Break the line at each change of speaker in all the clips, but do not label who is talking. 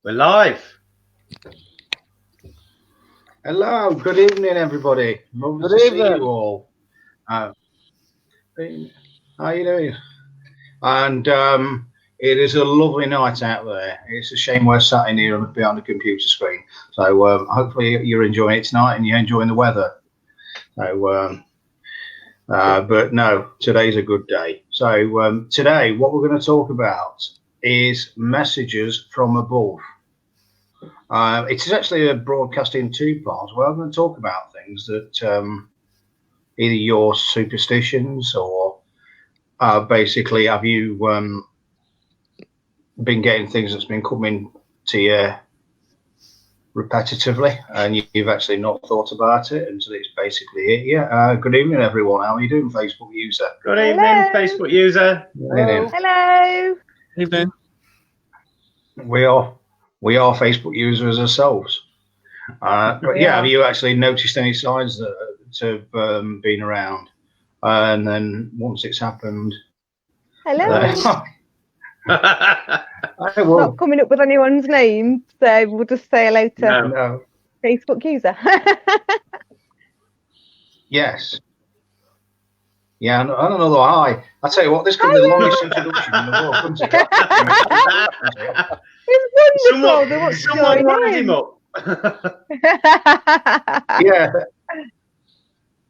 We're live.
Hello, good evening, everybody. Lovely to see you all. How are you doing? And it is a lovely night out there. It's a shame we're sat in here behind the computer screen. So hopefully you're enjoying it tonight and you're enjoying the weather. So, but no, today's a good day. So today, what we're going to talk about is messages from above. It is actually a broadcast in two parts where I'm going to talk about things that either your superstitions or basically have you been getting things that's been coming to you repetitively and you've actually not thought about it until it's basically hit you. Good evening, everyone. How are you doing, Facebook user?
Good evening, Facebook user.
Hello.
Hello.
Evening.
We are Facebook users ourselves. But yeah, have you actually noticed any signs that have been around? And then once it's happened,
Hello.
I will.
Not coming up with anyone's name, so we'll just say hello to
No.
Facebook user.
Yes. Yeah, and another hi. I tell you what, this could be the longest introduction in the world, couldn't it?
It's wonderful. They want to
Someone
join
lined
in.
him up.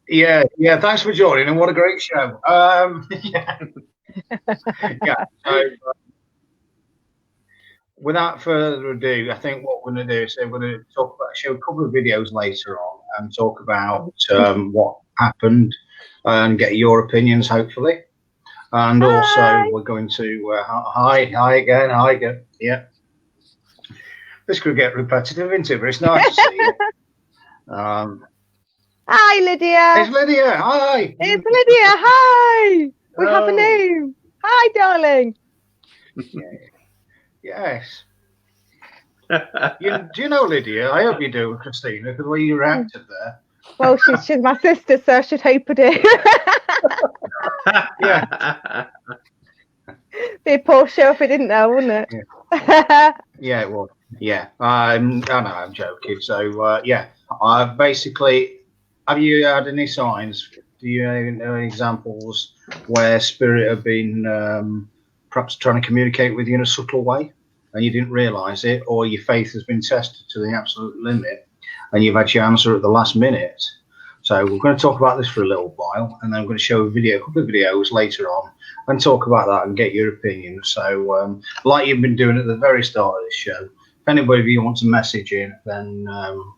Yeah. Thanks for joining, and what a great show. So, without further ado, I think what we're going to do is we're going to show a couple of videos later on and talk about what happened and get your opinions, hopefully. And also, we're going to hi again. Yeah. This could get repetitive, isn't it? But it's nice to see you.
Hi, Lydia.
It's Lydia. Hi.
It's Lydia. Hi. We have a name. Hi, darling.
Yes. Do you know Lydia? I hope you do, Christina, because the way you reacted there.
Well, she's my sister, so I should hope I do.
Yeah.
Be a poor show if I didn't know, wouldn't it?
Yeah, it would. Yeah. I know, I'm joking. So, basically, have you had any signs? Do you know any examples where spirit have been perhaps trying to communicate with you in a subtle way and you didn't realise it, or your faith has been tested to the absolute limit and you've had your answer at the last minute? So we're going to talk about this for a little while, and then I'm going to show a couple of videos later on and talk about that and get your opinion. So like you've been doing at the very start of this show, if anybody of you wants a message in, then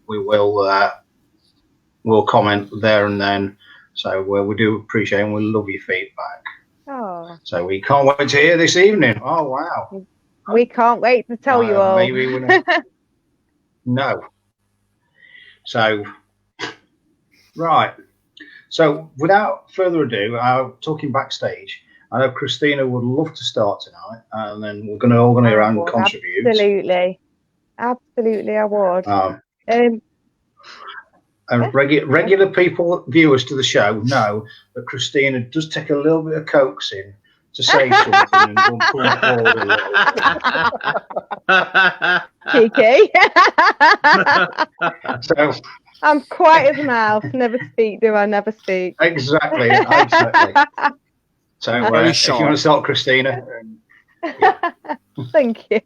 we'll comment there and then. So we do appreciate and we love your feedback.
Oh.
So we can't wait to hear this evening. Oh, wow.
We can't wait to tell you all.
Maybe we're No. So, right. So without further ado, talking backstage, I know Christina would love to start tonight, and then we're going to all go around and contribute.
Absolutely, I would.
And regular people, viewers to the show, know that Christina does take a little bit of coaxing to say something and go and pull it forward a little.
Cheeky.
So,
I'm quiet as a mouse. Never speak, do I? Never speak.
Exactly. So if you want to start, Christina.
Thank you.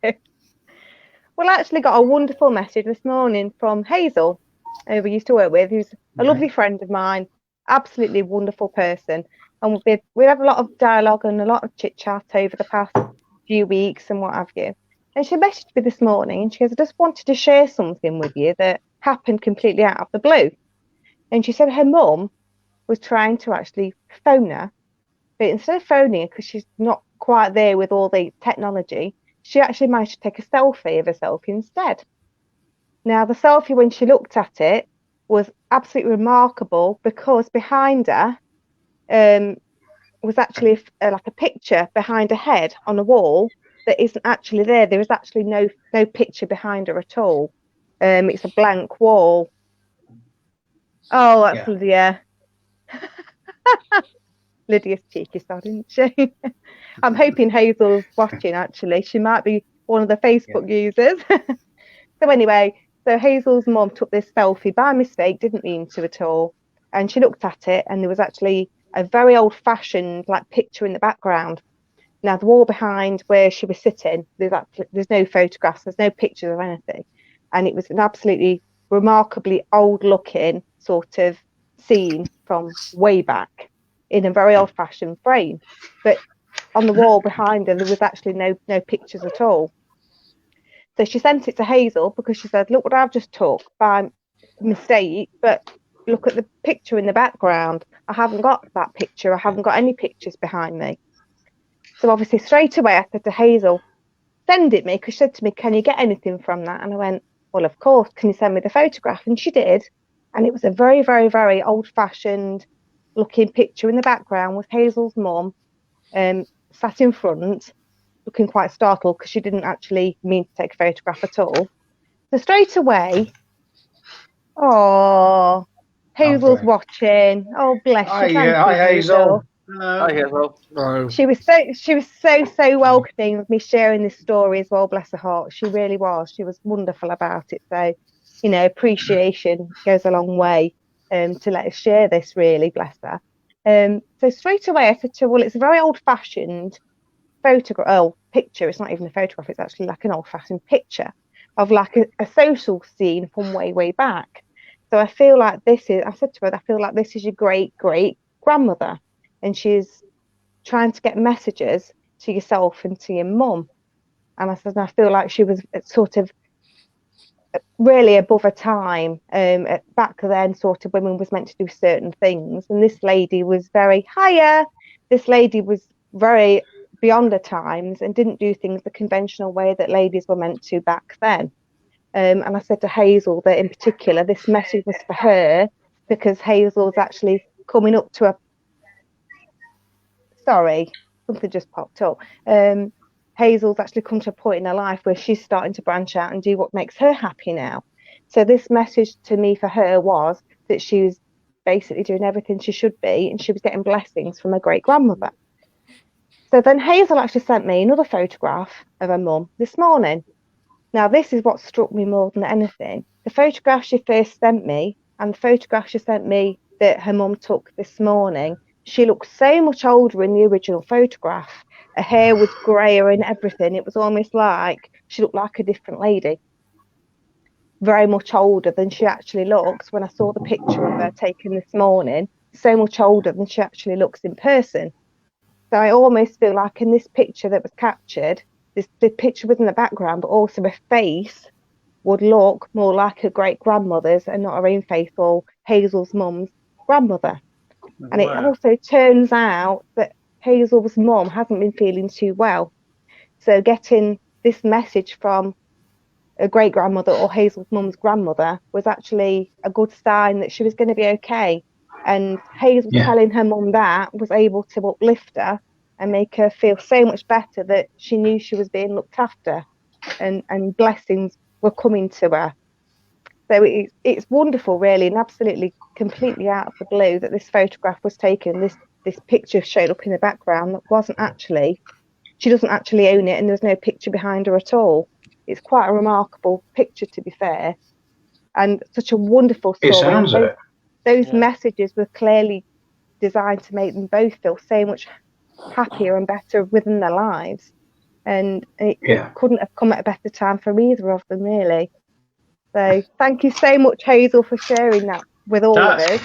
Well, I actually got a wonderful message this morning from Hazel, who we used to work with, who's a lovely friend of mine, absolutely wonderful person. And we have a lot of dialogue and a lot of chit-chat over the past few weeks and what have you. And she messaged me this morning and she goes, I just wanted to share something with you that happened completely out of the blue. And she said her mum was trying to actually phone her, but instead of phoning her, because she's not quite there with all the technology, she actually managed to take a selfie of herself instead. Now, the selfie, when she looked at it, was absolutely remarkable because behind her was actually like a picture behind her head on a wall that isn't actually there. There is actually no picture behind her at all. It's a blank wall. Oh, that's Lydia. Lydia's cheeky, isn't she? I'm hoping Hazel's watching, actually. She might be one of the Facebook users. So anyway, so Hazel's mum took this selfie by mistake, didn't mean to at all. And she looked at it, and there was actually a very old-fashioned like picture in the background. Now, the wall behind where she was sitting, there's no photographs, there's no pictures of anything. And it was an absolutely remarkably old-looking sort of scene from way back in a very old-fashioned frame. But on the wall behind her, there was actually no pictures at all. So she sent it to Hazel because she said, look what I've just took by mistake, but look at the picture in the background. I haven't got that picture. I haven't got any pictures behind me. So obviously straight away I said to Hazel, send it me, because she said to me, can you get anything from that? And I went, well, of course, can you send me the photograph? And she did. And it was a very, very, very old-fashioned looking picture in the background with Hazel's mum sat in front, looking quite startled because she didn't actually mean to take a photograph at all. So straight away, oh, Hazel's watching. Oh, bless you.
Hi, Hazel.
Hi, Hazel.
Hello.
She was so welcoming of me sharing this story as well. Bless her heart. She really was. She was wonderful about it. So, you know, appreciation goes a long way to let us share this. Really, bless her. So straight away I said to her, well, it's a very old-fashioned picture. It's not even a photograph. It's actually like an old-fashioned picture of like a social scene from way back. So I feel like I said to her, I feel like this is your great grandmother, and she's trying to get messages to yourself and to your mum. And I said, I feel like she was sort of really above her time. Back then, sort of women was meant to do certain things, and this lady was very This lady was very beyond her times and didn't do things the conventional way that ladies were meant to back then. And I said to Hazel that in particular, this message was for her because Hazel's actually coming up to sorry, something just popped up. Hazel's actually come to a point in her life where she's starting to branch out and do what makes her happy now. So this message to me for her was that she was basically doing everything she should be, and she was getting blessings from her great grandmother. So then Hazel actually sent me another photograph of her mum this morning. Now, this is what struck me more than anything. The photograph she first sent me and the photograph she sent me that her mum took this morning, she looked so much older in the original photograph. Her hair was greyer and everything. It was almost like she looked like a different lady. Very much older than she actually looks when I saw the picture of her taken this morning. So much older than she actually looks in person. So I almost feel like in this picture that was captured, the picture was in the background, but also her face would look more like her great grandmother's and not her own face or Hazel's mum's grandmother. And it also turns out that Hazel's mum hasn't been feeling too well. So getting this message from a great grandmother or Hazel's mum's grandmother was actually a good sign that she was going to be okay. And Hazel telling her mum that was able to uplift her and make her feel so much better that she knew she was being looked after and blessings were coming to her. So it's wonderful, really, and absolutely completely out of the blue that this photograph was taken. This picture showed up in the background that wasn't actually, she doesn't actually own it, and there was no picture behind her at all. It's quite a remarkable picture, to be fair, and such a wonderful story.
It sounds it.
Those messages were clearly designed to make them both feel so much happier and better within their lives. And it couldn't have come at a better time for either of them, really. So thank you so much, Hazel, for sharing that with all of us.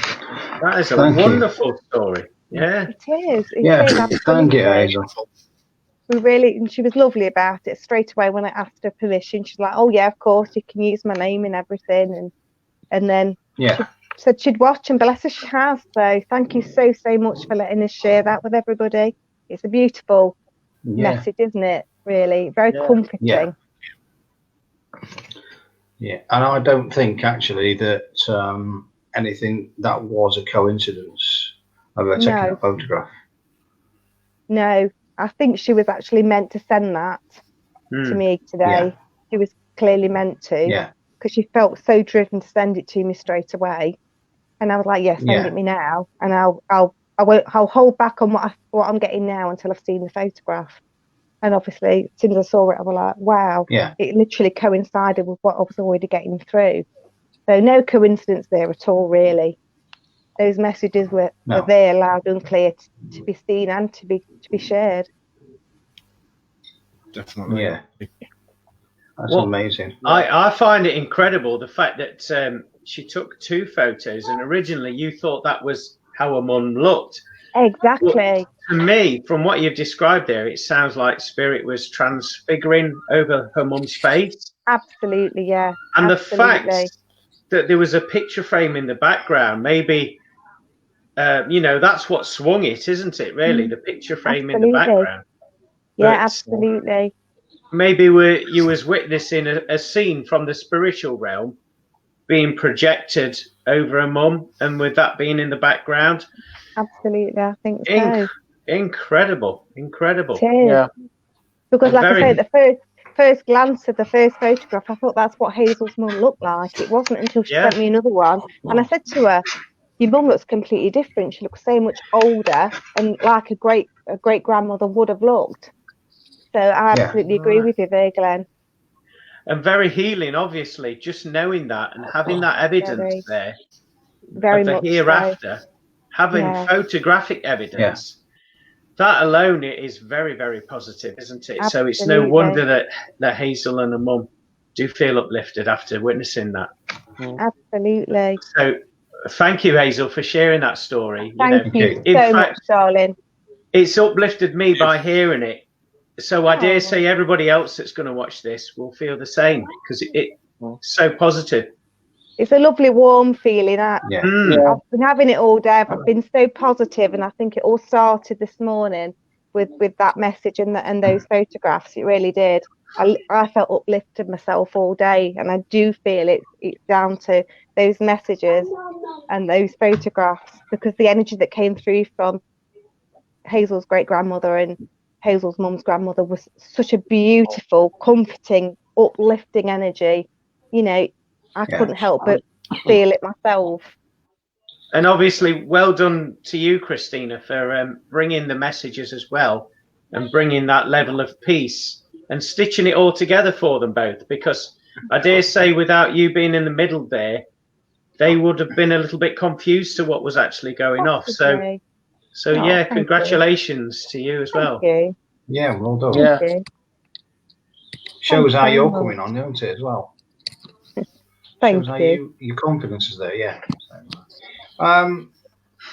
That is a wonderful story. Yeah.
It is.
Thank you, Hazel.
And she was lovely about it. Straight away when I asked her permission, she's like, oh yeah, of course, you can use my name and everything. And then she said she'd watch, and bless her, she has. So thank you so much for letting us share that with everybody. It's a beautiful message, isn't it? Really, very comforting.
Yeah, and I don't think actually that anything that was a coincidence of her taking a photograph.
No, I think she was actually meant to send that to me today. She was clearly meant to, because she felt so driven to send it to me straight away. And I was like, send it me now, and I'll hold back on what I'm getting now until I've seen the photograph. And obviously, as soon as I saw it, I was like, wow,
Yeah.
it literally coincided with what I was already getting through. So no coincidence there at all, really. Those messages were there, loud and clear, to be seen and to be shared.
Definitely.
Yeah. That's amazing.
I find it incredible, the fact that she took 2 photos, and originally you thought that was how her mum looked.
Exactly.
But to me, from what you've described there, it sounds like spirit was transfiguring over her mum's face.
Absolutely, yeah.
And
absolutely.
the fact that there was a picture frame in the background, maybe, that's what swung it, isn't it, really? The picture frame in the background.
Yeah, absolutely.
Maybe you was witnessing a scene from the spiritual realm being projected over a mum, and with that being in the background.
Absolutely, I think so.
Incredible.
Yeah. Because, like I say, the first glance at the first photograph, I thought that's what Hazel's mum looked like. It wasn't until she sent me another one, and I said to her, "Your mum looks completely different. She looks so much older, and like a great grandmother would have looked." So I absolutely agree with you there, Glenn.
And very healing, obviously, just knowing that and having that evidence there
very
of the
much
hereafter, having photographic evidence, that alone is very, very positive, isn't it?
Absolutely.
So it's no wonder that Hazel and her mum do feel uplifted after witnessing that.
Absolutely.
So thank you, Hazel, for sharing that story.
Thank you so much, darling.
It's uplifted me by hearing it. So I dare say everybody else that's going to watch this will feel the same, because it's so positive.
It's a lovely, warm feeling. I've been having it all day. I've been so positive, and I think it all started this morning with that message and those photographs. It really did. I felt uplifted myself all day, and I do feel it's down to those messages and those photographs, because the energy that came through from Hazel's great-grandmother and Hazel's mum's grandmother was such a beautiful, comforting, uplifting energy. I couldn't help but feel it myself.
And obviously, well done to you, Christina, for bringing the messages as well, and bringing that level of peace and stitching it all together for them both. Because I dare say, without you being in the middle there, they would have been a little bit confused to what was actually going off. So yeah, congratulations to you as well.
Thank you.
Yeah, well done.
Thank you.
Shows how you're coming on, don't it, as well?
Thank
Shows
you.
How your confidence is there, yeah.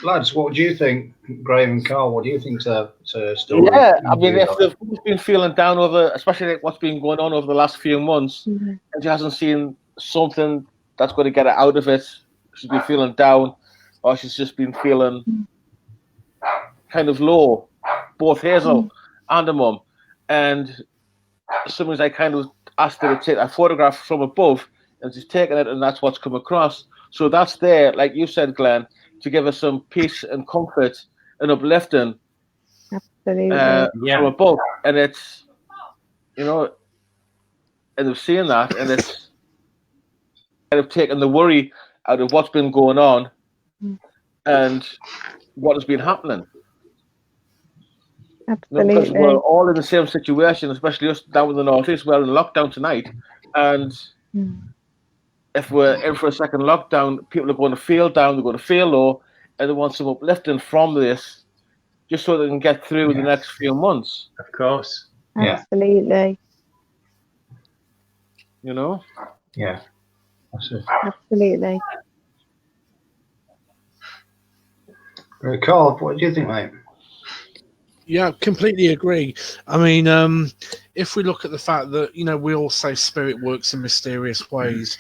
Lads, what do you think, Graeme and Carl? What do you think to story?
Yeah, I mean, if they've been feeling down over, especially like what's been going on over the last few months, and she hasn't seen something that's going to get her out of it, she's been feeling down, or she's just been feeling kind of low, both Hazel and her mum. And sometimes I kind of asked her to take a photograph from above, and she's taken it, and that's what's come across. So that's there, like you said, Glenn, to give us some peace and comfort and uplifting from above. And it's, and of seeing that, and it's kind of taken the worry out of what's been going on and what has been happening.
Absolutely.
Because we're all in the same situation, especially us down in the northeast. We're in lockdown tonight, and if we're in for a second lockdown, people are going to feel down, they're going to feel low, and they want some uplifting from this, just so they can get through the next few months.
Of course.
Absolutely.
Yeah. That's it.
Absolutely.
Carl, what do you think, mate?
Yeah, completely agree. I mean, if we look at the fact that, we all say spirit works in mysterious ways,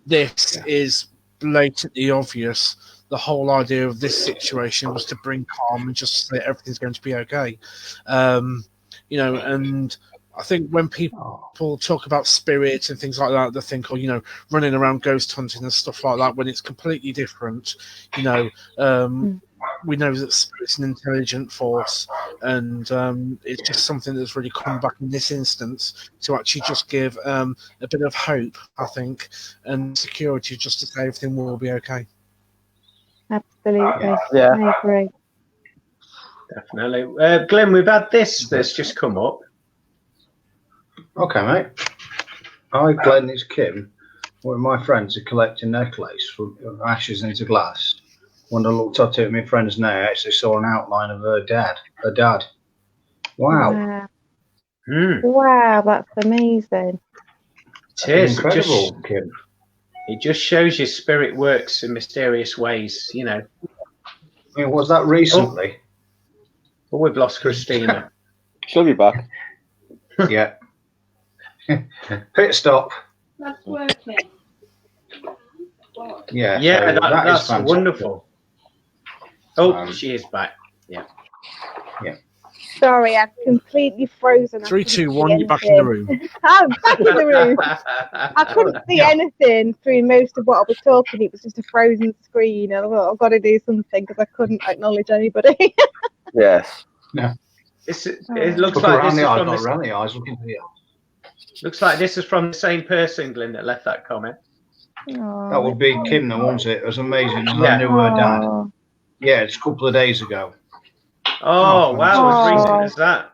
this is blatantly obvious. The whole idea of this situation was to bring calm and just say everything's going to be okay. And I think when people talk about spirits and things like that, they think, running around ghost hunting and stuff like that, when it's completely different. We know that spirit's an intelligent force, and it's just something that's really come back in this instance to actually just give a bit of hope, I think, and security, just to say everything will be okay.
Absolutely.
Yeah.
I agree.
Definitely. Glynn, we've had this that's just come up.
Okay, mate. Hi, Glenn. It's Kim. One of my friends are collecting necklace from ashes into glass. When I looked up at my friend's now, I actually saw an outline of her dad. Wow.
Wow, that's amazing.
It is.
Incredible, Kim.
It just shows you spirit works in mysterious ways, you know.
I mean, was that recently?
Oh, we've lost Christina.
She'll be back.
Yeah. Pit stop.
That's working.
Yeah.
Yeah,
so
that's
is fantastic.
wonderful. Oh, she is back. Yeah.
Yeah.
Sorry, I've completely frozen.
3, 2, 1, you're back in the room.
I'm back in the room. I couldn't see anything through most of what I was talking. It was just a frozen screen. And I thought, I've got to do something because I couldn't acknowledge anybody.
Yes.
Yeah.
It looks
Look
like
around
this
the
is
eyes,
from
not
the,
around the eyes, looking for you.
looks like this is from the same person, Glynn, that left that comment.
That would be Kim, though, wasn't it? It was amazing. I
Yeah.
knew her dad. Yeah, it's a couple of days ago.
Oh, wow, as recent as that.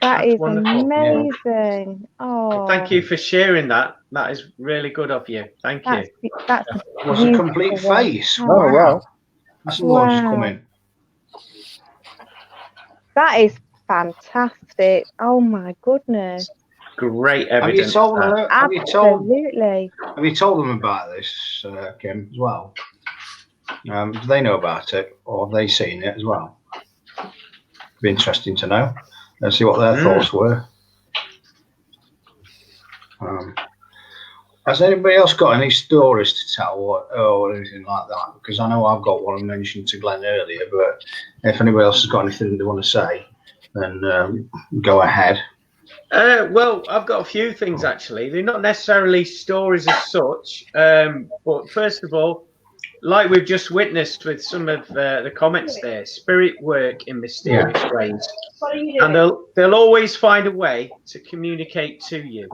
That
That's
is
wonderful.
amazing. Oh,
Well, thank you for sharing that. That is really good of you. Thank you.
That's
It was a complete
beautiful.
face.
Oh,
Wow. That's the one just
Wow.
come in.
That is fantastic. Oh my goodness.
Great
Have you
evidence.
told them?
Absolutely.
Have you told them about this, Kim, as well? Do they know about it, or have they seen it as well? Be interesting to know. Let's see what their thoughts were. Has anybody else got any stories to tell or anything like that? Because I know I've got one I mentioned to Glenn earlier, but if anybody else has got anything they want to say, then go ahead.
Well, I've got a few things actually. They're not necessarily stories as such, but first of all, like we've just witnessed with some of the comments there, spirit work in mysterious ways, and they'll always find a way to communicate to you.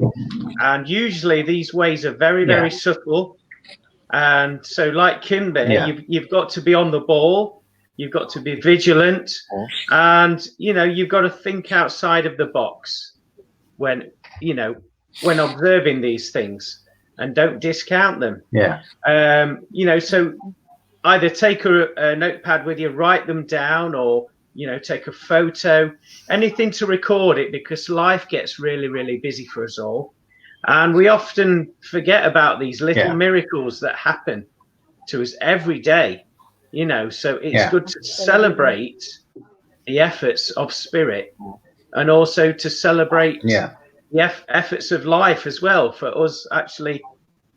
And usually these ways are very, very subtle. And so, like Kim there, you've got to be on the ball. You've got to be vigilant, and you've got to think outside of the box when observing these things, and don't discount them. So either take a notepad with you, write them down, or take a photo, anything to record it, because life gets really, really busy for us all, and we often forget about these little miracles that happen to us every day. So it's good to celebrate the efforts of spirit, and also to celebrate the efforts of life as well, for us actually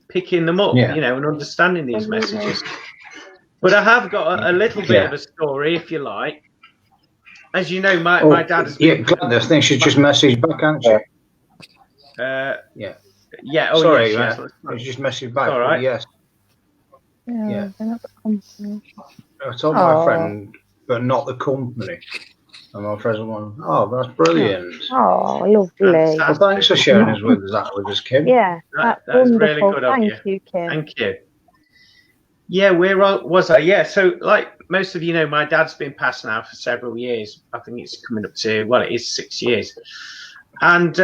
picking them up, and understanding these messages. But I have got a little bit of a story, if you like. As you know, my dad has been...
Glad I think she just messaged back, hasn't she?
Yeah. Oh,
sorry,
yes.
She just messaged back.
All right.
Yes.
Yeah.
I told my friend, but not the company. And my friends were going, "Oh, that's brilliant."
Oh, lovely.
Well, thanks for sharing us with us, Kim.
Yeah,
that's
wonderful.
really good of you.
Thank you, Kim.
Thank you. Yeah, where was I? Yeah, so like most of you know, my dad's been passed now for several years. I think it's coming up to, it is 6 years. And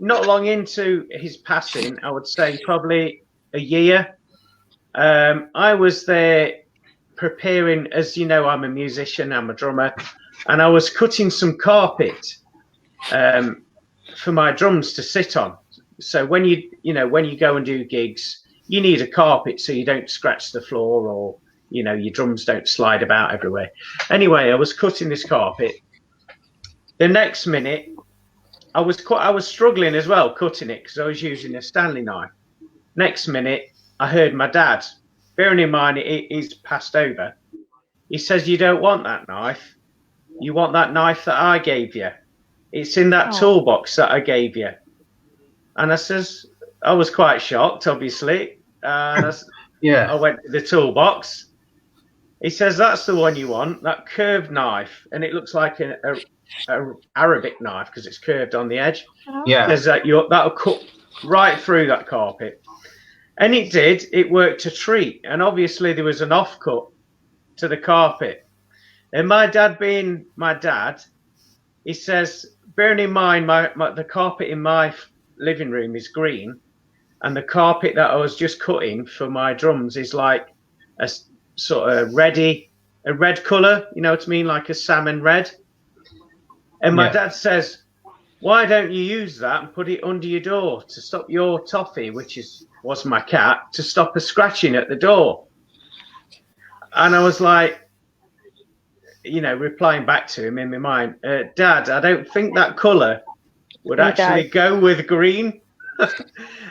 not long into his passing, I would say probably a year, I was there preparing, as you know, I'm a musician, I'm a drummer, and I was cutting some carpet for my drums to sit on. So when you go and do gigs, you need a carpet so you don't scratch the floor, or your drums don't slide about everywhere. Anyway, I was cutting this carpet. The next minute, I was struggling as well cutting it, because I was using a Stanley knife. Next minute, I heard my dad. Bearing in mind he's passed over, he says, "You don't want that knife. You want that knife that I gave you. It's in that toolbox that I gave you." And I was quite shocked, obviously. And I went to the toolbox. He says, "That's the one you want, that curved knife." And it looks like a Arabic knife, because it's curved on the edge.
Yeah.
Says that'll cut right through that carpet. And it did. It worked a treat. And obviously there was an offcut to the carpet. And my dad being my dad, he says, bearing in mind the carpet in my living room is green, and the carpet that I was just cutting for my drums is like a sort of red colour, you know what I mean, like a salmon red. And my dad says, why don't you use that and put it under your door to stop your Toffee, which was my cat, to stop her scratching at the door? And I was like, you know, replying back to him in my mind, Dad, I don't think that colour would actually go with green.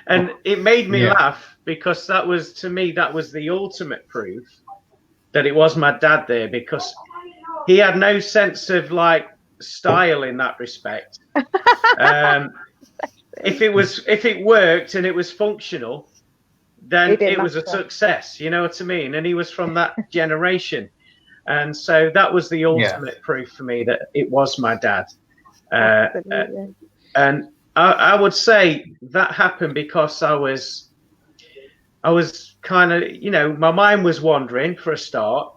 And it made me laugh, because that was, to me, that was the ultimate proof that it was my dad there, because he had no sense of like style in that respect. If it worked and it was functional, then it was a success, you know what I mean? And he was from that generation. And so that was the ultimate proof for me that it was my dad. And I would say that happened because I was kind of, you know, my mind was wandering for a start.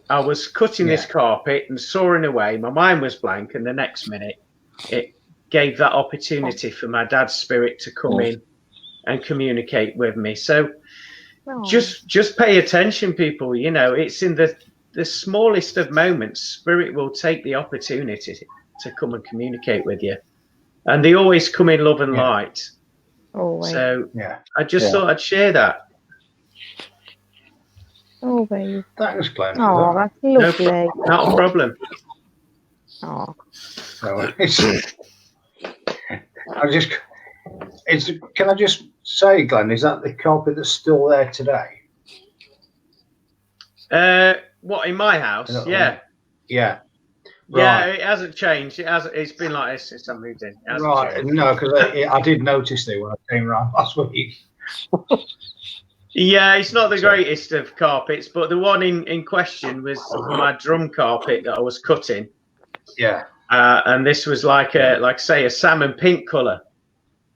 I was cutting this carpet and sawing away. My mind was blank, and the next minute it gave that opportunity for my dad's spirit to come in and communicate with me. So just pay attention, people. You know, it's in the smallest of moments, spirit will take the opportunity to come and communicate with you. And they always come in love and light.
Always.
So I just thought I'd share that.
Always.
Thanks, Glenn.
Oh, that's lovely.
Not a problem.
Oh.
So can I just say, Glenn, is that the carpet that's still there today?
What, in my house? Yeah.
Yeah.
Yeah, it hasn't changed. It's been like this since I moved in.
Right. No, because I did notice it when I came around last week.
Yeah, it's not the greatest of carpets, but the one in question was my drum carpet that I was cutting.
Yeah.
And this was like say a salmon pink colour.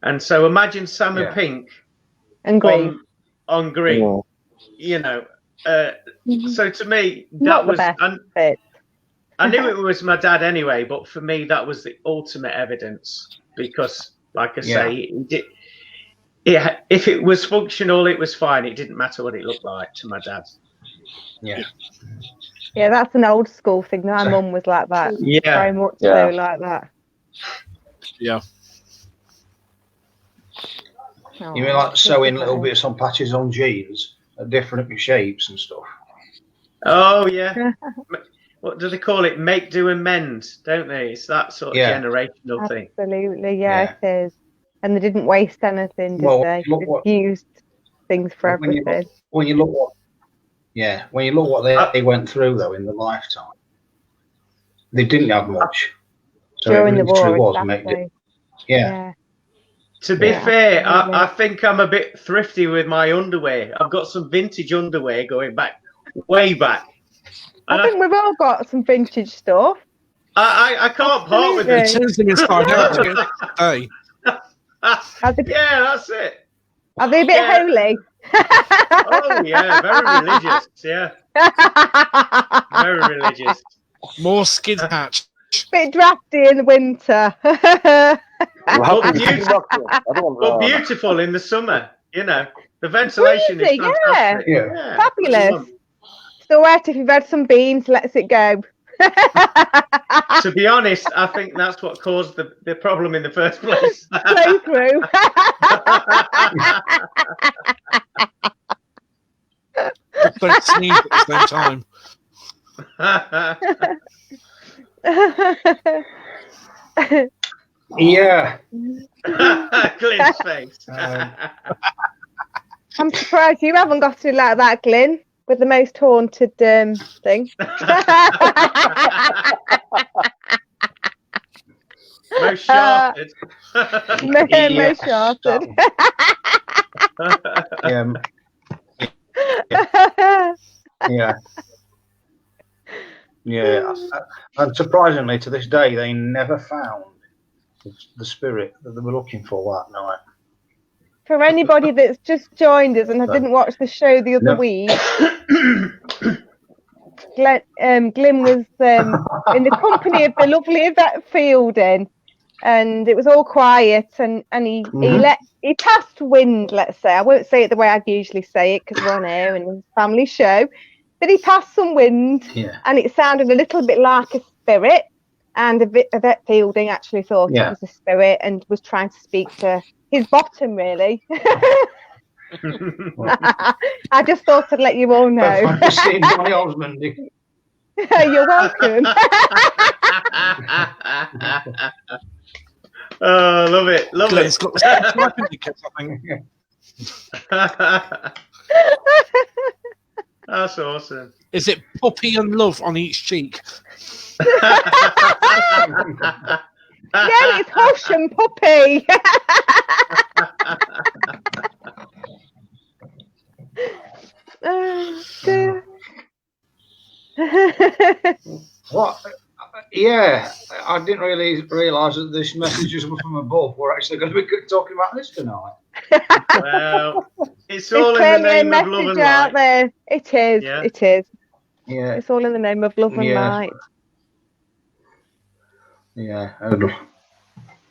And so imagine salmon pink
and green
on green. You know. So to me, that
not
was
the best fit.
I knew it was my dad anyway, but for me that was the ultimate evidence, because, like I say, if it was functional, it was fine. It didn't matter what it looked like to my dad.
Yeah.
Yeah, that's an old school thing. My mum was like that.
Yeah.
Very much so like that.
Yeah.
Oh,
You mean like sewing little bits on patches on jeans at different shapes and stuff?
Oh, yeah. What do they call it? Make, do, and mend, don't they? It's that sort of generational thing.
Absolutely, it is. And they didn't waste anything, did they? They used things for everything.
When you look what they went through, though, in the lifetime, they didn't have much. So
during the war,
was
exactly.
To be fair, I think I'm a bit thrifty with my underwear. I've got some vintage underwear going back, way back.
I think we've all got some vintage stuff.
I can't part with
it. Turns them inside out. Hey.
Yeah, that's it.
Are they a bit holy?
Oh yeah, very religious. Yeah, very religious.
More skid hatch.
Bit drafty in the winter.
But beautiful in the summer. You know, the ventilation is fantastic.
Yeah. Fabulous. Still wet if you've had some beans. Lets it go.
To be honest, I think that's what caused the problem in the first place.
Play through.
Don't sneeze at the same time.
Yeah.
Glynn's face.
I'm surprised you haven't got it like that, Glynn, with the most haunted thing.
Most shafted.
Most shafted.
Yeah. And surprisingly, to this day, they never found the spirit that they were looking for that night.
For anybody that's just joined us and didn't watch the show the other week, Glynn was in the company of the lovely Yvette Fielding, and it was all quiet, and he passed wind, let's say. I won't say it the way I'd usually say it because we're on air and it's a family show, but he passed some wind, and it sounded a little bit like a spirit, and Yvette Fielding actually thought it was a spirit and was trying to speak to his bottom, really. I just thought I'd let you all know. You're welcome.
Oh, love it. Love it.
It's got the
That's awesome.
Is it puppy and love on each cheek?
Yeah, it's Hush and Puppy.
What? Yeah, I didn't really realise that this messages from above. We're actually going to be talking about this tonight.
Well, it's all in the name of love and light.
There. It is.
Yeah.
It is.
Yeah.
It's all in the name of love and light.
Yeah.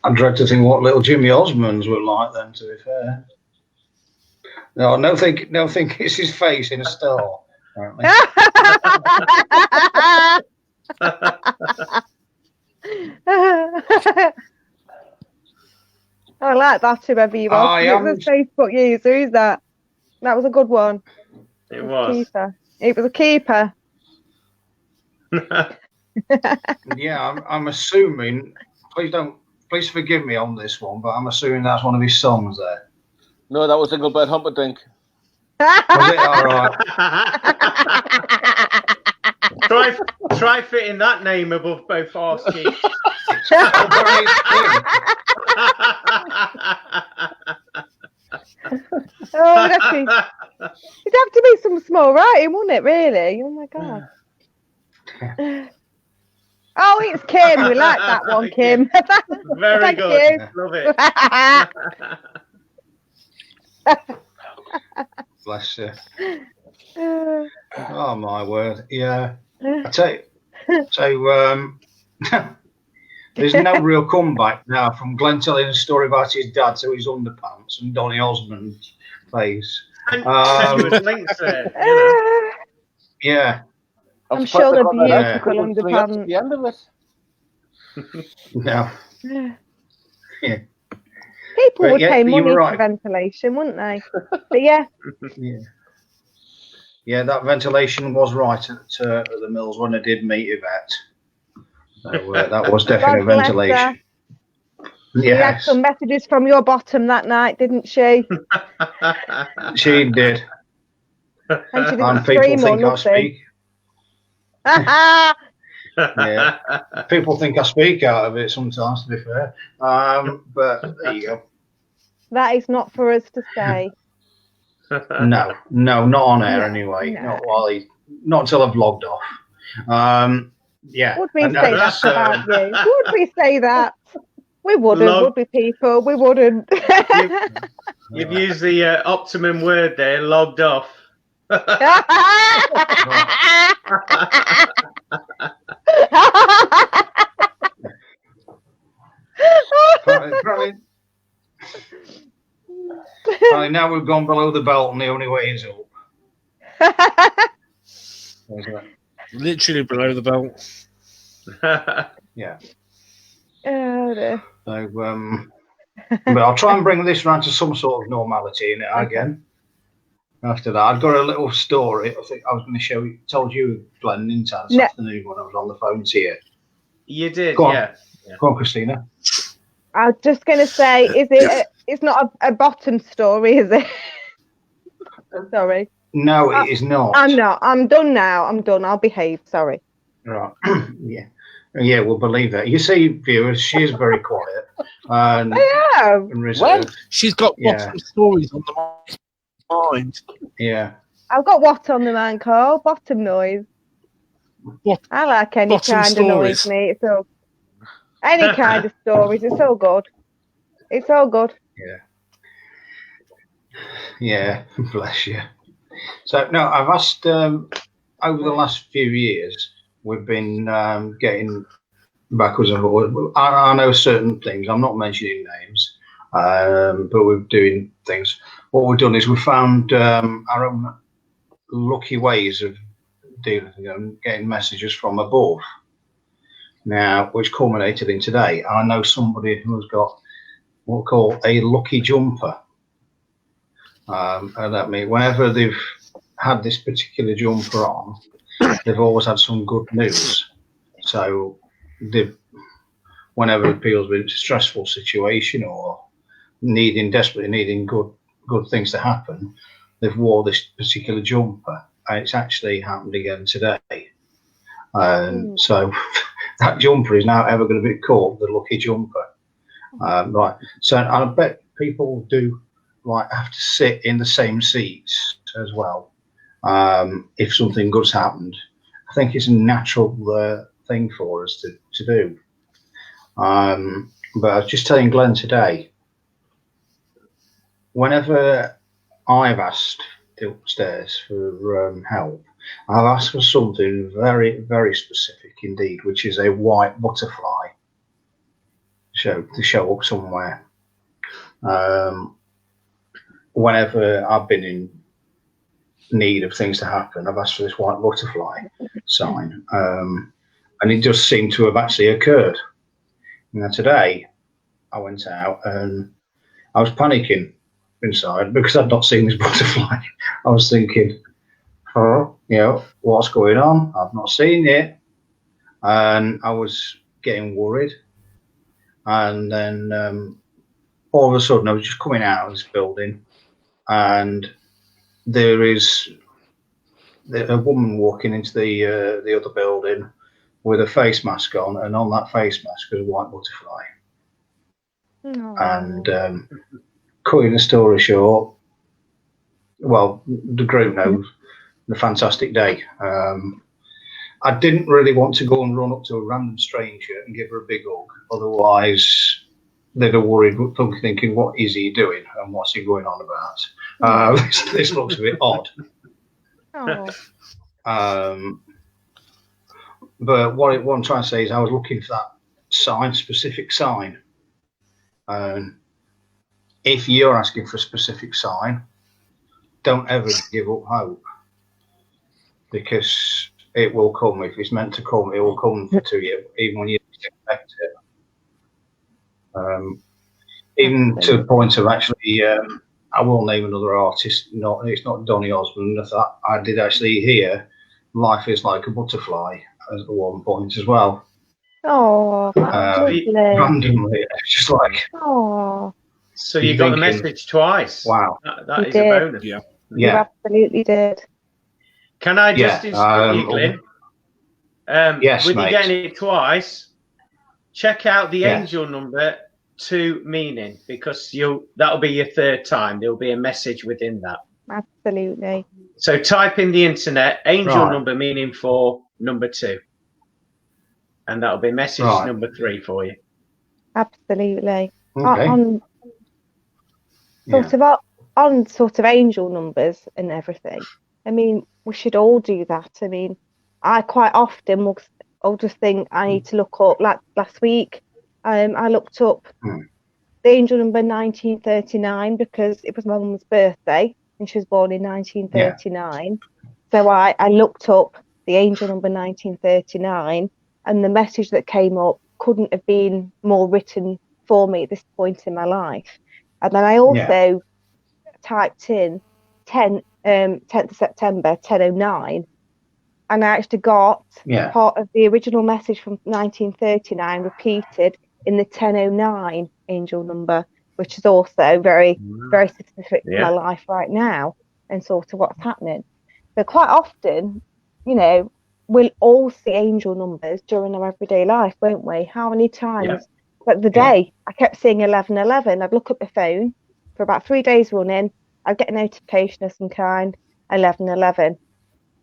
I dread to think what little Jimmy Osmond's were like then, to be fair. No think it's his face in a star, apparently.
I like that, whoever you are. It's a Facebook user, who's that? That was a good one.
It was.
Keeper. It was a keeper.
Yeah, I'm assuming, please forgive me on this one, but I'm assuming that's one of his songs there.
No, that was Engelbert Humperdinck.
Was it? All right.
Try fitting that name above both arse cheeks.
Oh, it'd have to be some small writing, wouldn't it, really? Oh my god. Oh, it's Kim. We like that one, Kim.
Very good. You. Love it.
Bless you. Oh my word. Yeah. I tell you, there's no real comeback now from Glenn telling a story about his dad to his underpants and Donny Osmond's face.
Links there, you know.
Yeah.
I'm sure they're beautiful underpants.
At the end of it.
No. Yeah.
People would pay money for ventilation, wouldn't they? But yeah.
Yeah, that ventilation was right at the mills when I did meet Yvette. So, that was definitely ventilation.
She had some messages from your bottom that night, didn't she?
She did.
And she
didn't people think I speak. Yeah, people think I speak out of it sometimes, to be fair. But there you go.
That is not for us to say.
No, not on air anyway.
No.
Not until I've logged off. Yeah.
Would we say that about you? Would we say that? We wouldn't, would we, people? We wouldn't.
You've used the optimum word there, logged off.
Probably now we've gone below the belt and the only way is up.
Literally below the belt.
Yeah.
Oh,
so, but I'll try and bring this round to some sort of normality in it again. After that, I've got a little told you, Glenn, this afternoon when I was on the phone to you.
You did,
Go on.
Yeah.
Go on, Christina.
I was just going to say, it's not a bottom story, is it? Sorry.
No, it is not.
I'm not. I'm done now. I'm done. I'll behave. Sorry.
Right. Yeah, we'll believe that. You see, viewers, she is very quiet and reserved.
She's got bottom stories on the mind.
Yeah.
I've got what on the mind, Carl? Bottom noise. I like any kind of noise, mate. It's all, any kind of stories. It's all good. It's all good.
Yeah. Yeah. Bless you. So no, I've over the last few years, we've been getting backwards and forwards. I know certain things. I'm not mentioning names, but we're doing things. What we've done is we found our own lucky ways of dealing with them, getting messages from above. Now, which culminated in today. I know somebody who's got what we call a lucky jumper. And that means whenever they've had this particular jumper on, they've always had some good news. So whenever people's been in a stressful situation or desperately needing good things to happen, they've wore this particular jumper, and it's actually happened again today. So that jumper is now ever going to be called the lucky jumper. Right. So I bet people do have to sit in the same seats as well. If something good's happened, I think it's a natural thing for us to do. But I was just telling Glynn today, whenever I've asked upstairs for help, I've asked for something very, very specific indeed, which is a white butterfly to show up somewhere. Whenever I've been in need of things to happen, I've asked for this white butterfly sign, and it just seemed to have actually occurred. Now today, I went out and I was panicking inside because I'd not seen this butterfly. I was thinking, what's going on? I've not seen it, and I was getting worried. And then all of a sudden, I was just coming out of this building, and there is a woman walking into the other building with a face mask on, and on that face mask was a white butterfly. And cutting the story short, well, the group knows the fantastic day. I didn't really want to go and run up to a random stranger and give her a big hug, otherwise they'd have worried, thinking, what is he doing and what's he going on about? This looks a bit odd. But what I'm trying to say is I was looking for that specific sign. If you're asking for a specific sign, don't ever give up hope, because it will come. If it's meant to come, it will come to you, even when you don't expect it. Even to the point of actually, I will name another artist. It's not Donny Osmond. I did actually hear "Life Is Like a Butterfly" at one point as well.
Oh,
randomly, it's just like.
Oh.
So you got the message twice.
Wow,
that is a bonus.
Yeah, you absolutely did.
Can I just instruct you, Glynn?
Yes,
with
mate.
you getting it twice, check out the angel number 2 meaning, because that'll be your third time. There'll be a message within that.
Absolutely.
So type in the internet angel number meaning for number 2, and that'll be message number 3 for you.
Absolutely.
Okay.
On sort of angel numbers and everything. I mean, we should all do that. I mean, I quite often will just think I need to look up. Like last week, I looked up the angel number 1939 because it was my mum's birthday and she was born in 1939. So I looked up the angel number 1939, and the message that came up couldn't have been more written for me at this point in my life. And then I also typed in 10th of September 10:09, and I actually got part of the original message from 1939 repeated in the 10:09 angel number, which is also very, very specific to my life right now and sort of what's happening. So quite often, we'll all see angel numbers during our everyday life, won't we? How many times? But the day I kept seeing 11:11, I'd look at my phone for about 3 days running. I'd get a notification of some kind, 11:11.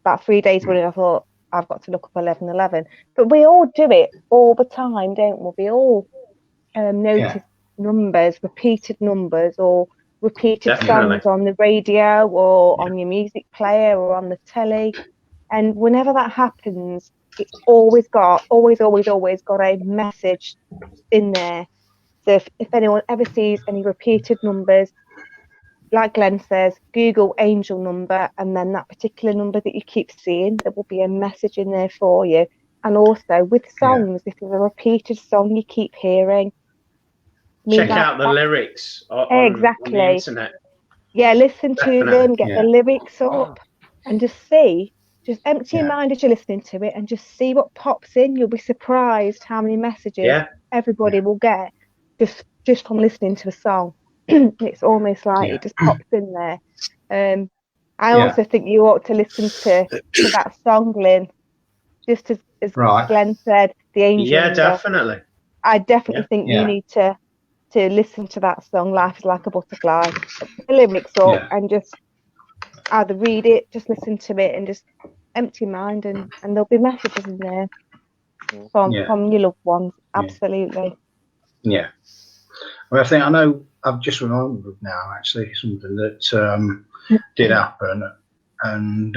About 3 days running, I thought, I've got to look up 11:11. But we all do it all the time, don't we? We all notice numbers, repeated numbers, or repeated songs on the radio or on your music player or on the telly. And whenever that happens, it's always got a message in there. So if anyone ever sees any repeated numbers, like Glenn says, Google angel number, and then that particular number that you keep seeing, there will be a message in there for you. And also with songs, if there's a repeated song you keep hearing,
check out the lyrics on the internet.
Yeah, listen to them, get the lyrics up, and just empty your mind as you're listening to it, and just see what pops in. You'll be surprised how many messages everybody will get just from listening to a song. It's almost like it just pops in there. I also think you ought to listen to that song, Glynn. Just as Glenn said, the angel.
Yeah,
number.
definitely.
I definitely think you need to listen to that song, Life is Like a Butterfly. Put the lyrics up and just either read it, just listen to it, and just empty your mind, and there'll be messages in there from your loved ones. Absolutely.
Yeah. Well, I know I've just remembered now, actually, something that did happen, and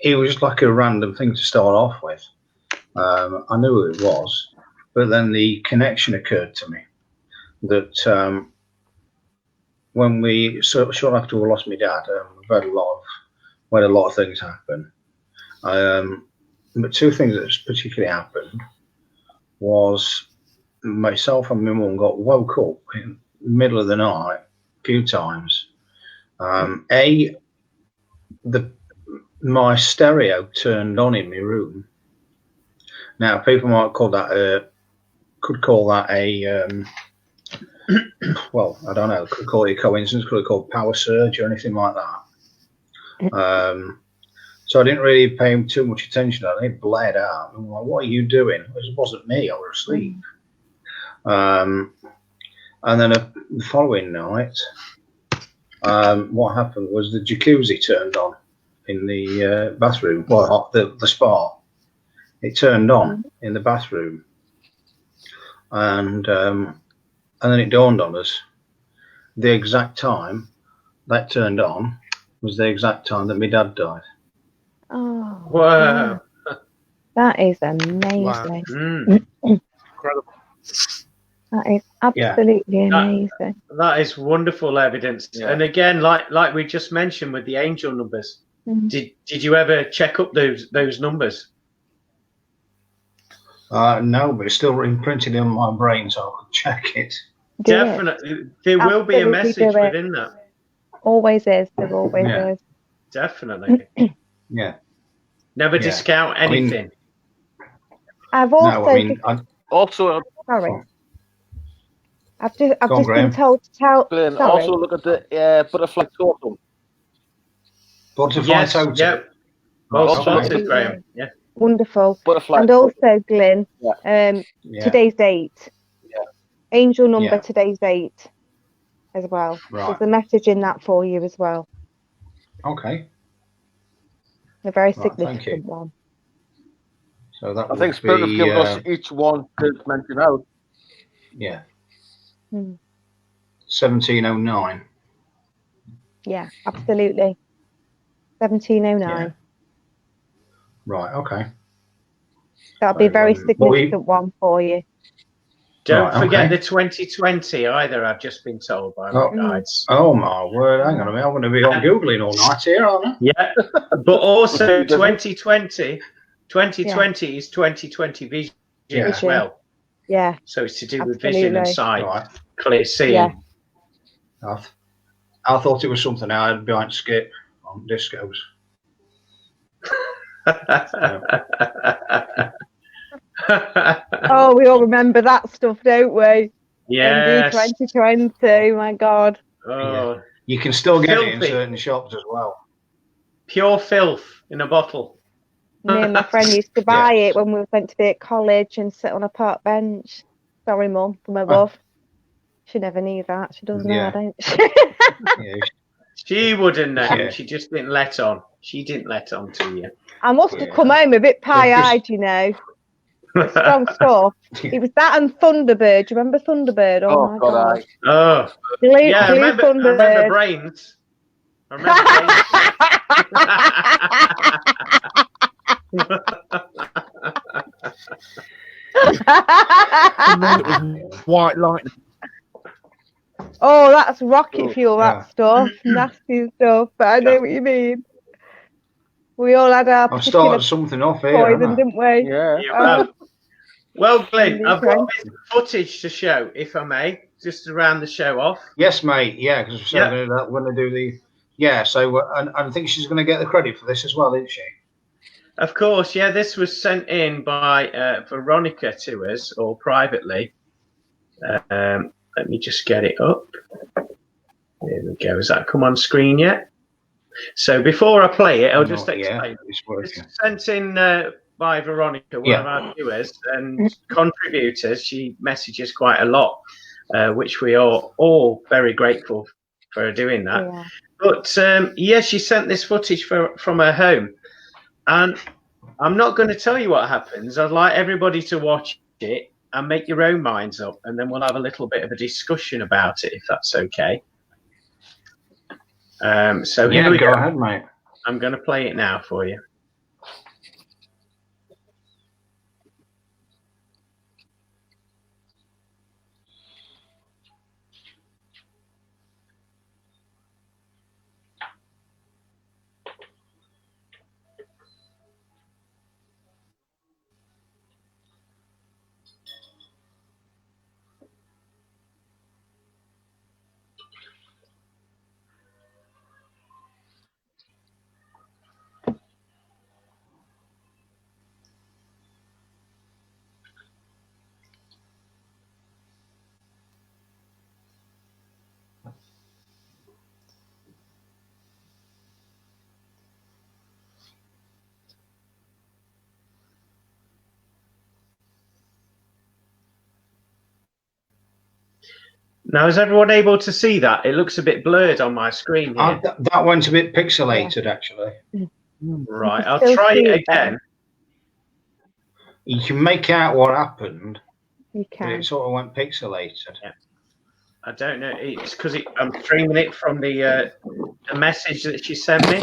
it was just like a random thing to start off with. I knew who it was, but then the connection occurred to me that when shortly after we lost my dad, we've had a lot of things happen. But two things that particularly happened was myself and my mum got woke up in the middle of the night a few times. My stereo turned on in my room. Now, people might call that a well, I don't know, could call it a coincidence, could call it power surge or anything like that. So I didn't really pay too much attention to it. It blared out. I'm like, what are you doing? It wasn't me, I was asleep. And then the following night, what happened was the jacuzzi turned on in the bathroom, well, the spa. It turned on in the bathroom. And then it dawned on us, the exact time that turned on was the exact time that my dad died.
Oh,
wow.
That is amazing.
Wow.
Incredible.
That is absolutely amazing.
That is wonderful evidence. Yeah. And again, like we just mentioned with the angel numbers, did you ever check up those numbers?
No, but it's still imprinted in my brain, so I could check it.
Definitely. There will be a message within that.
Always is. There always is.
Definitely.
Yeah.
Never discount anything.
I've also...
Sorry.
I've just been told to tell...
Glynn, also look at the butterfly totem.
Butterfly totem?
Yeah. Well spotted, Graeme. Yeah.
Wonderful.
Butterfly
and
totem.
Also, Glynn, today's date.
Yeah.
Angel number, today's date as well.
Right.
There's a message in that for you as well.
Okay.
A very significant one.
So that
I think Spirit have given us each one to mention out.
Yeah. 1709.
Yeah, absolutely. 1709.
Yeah. Right, okay.
That'll be a very significant one for you.
Don't forget the 2020 either, I've just been told by my guides.
Oh my word, hang on a minute, I'm going to be on Googling all night here, aren't I?
Yeah, but also 2020 is 2020 vision as well.
Yeah.
So it's to do with vision and sight, clear seeing.
Yeah.
I thought it was something I had behind Skip on discos.
Oh, we all remember that stuff, don't we?
Yeah.
2020, my God.
Oh,
yeah. You can still get it in certain shops as well.
Pure filth in a bottle.
Me and my friend used to buy it when we were meant to be at college and sit on a park bench. Sorry, Mum, from above. She never knew that. She does now, don't she?
She wouldn't know. Yeah. She just didn't let on. She didn't let on to you.
I must have come home a bit pie-eyed, you know. Strong stuff. It was that and Thunderbird. Do you remember Thunderbird? Oh my God.
Oh.
Blue
I remember
Thunderbird.
Brains. I remember
And then it was white lightning.
Oh, that's rocket fuel,
Yeah.
that stuff. Nasty stuff, but I know what you mean. We all had our
I've
particular
started something off here,
poison,
haven't I?
didn't we?
Yeah.
Well, Glynn,
Indeed,
I've
right.
got this footage to show, if I may, just to round the show off.
Yes, mate. Yeah, because
Yeah.
when they do the So and I think she's going to get the credit for this as well, isn't she?
Of course, yeah. This was sent in by Veronica to us, or privately. Let me just get it up. There we go. Has that come on screen yet? So before I play it, I'll just explain.
It's working.
It's sent in by Veronica, one of our viewers and contributors. She messages quite a lot, which we are all very grateful for doing that.
Yeah.
But she sent this footage from her home, and I'm not going to tell you what happens. I'd like everybody to watch it and make your own minds up, and then we'll have a little bit of a discussion about it, if that's okay. So here we go.
Go ahead, mate.
I'm going to play it now for you. Now, is everyone able to see that? It looks a bit blurred on my screen here.
That went a bit pixelated, actually.
Right, I'll
Still
try
see
it
it,
again.
You can make out what happened,
You
but
can.
it sort of went pixelated.
Yeah. I don't know. It's because I'm streaming it from the message that she sent me.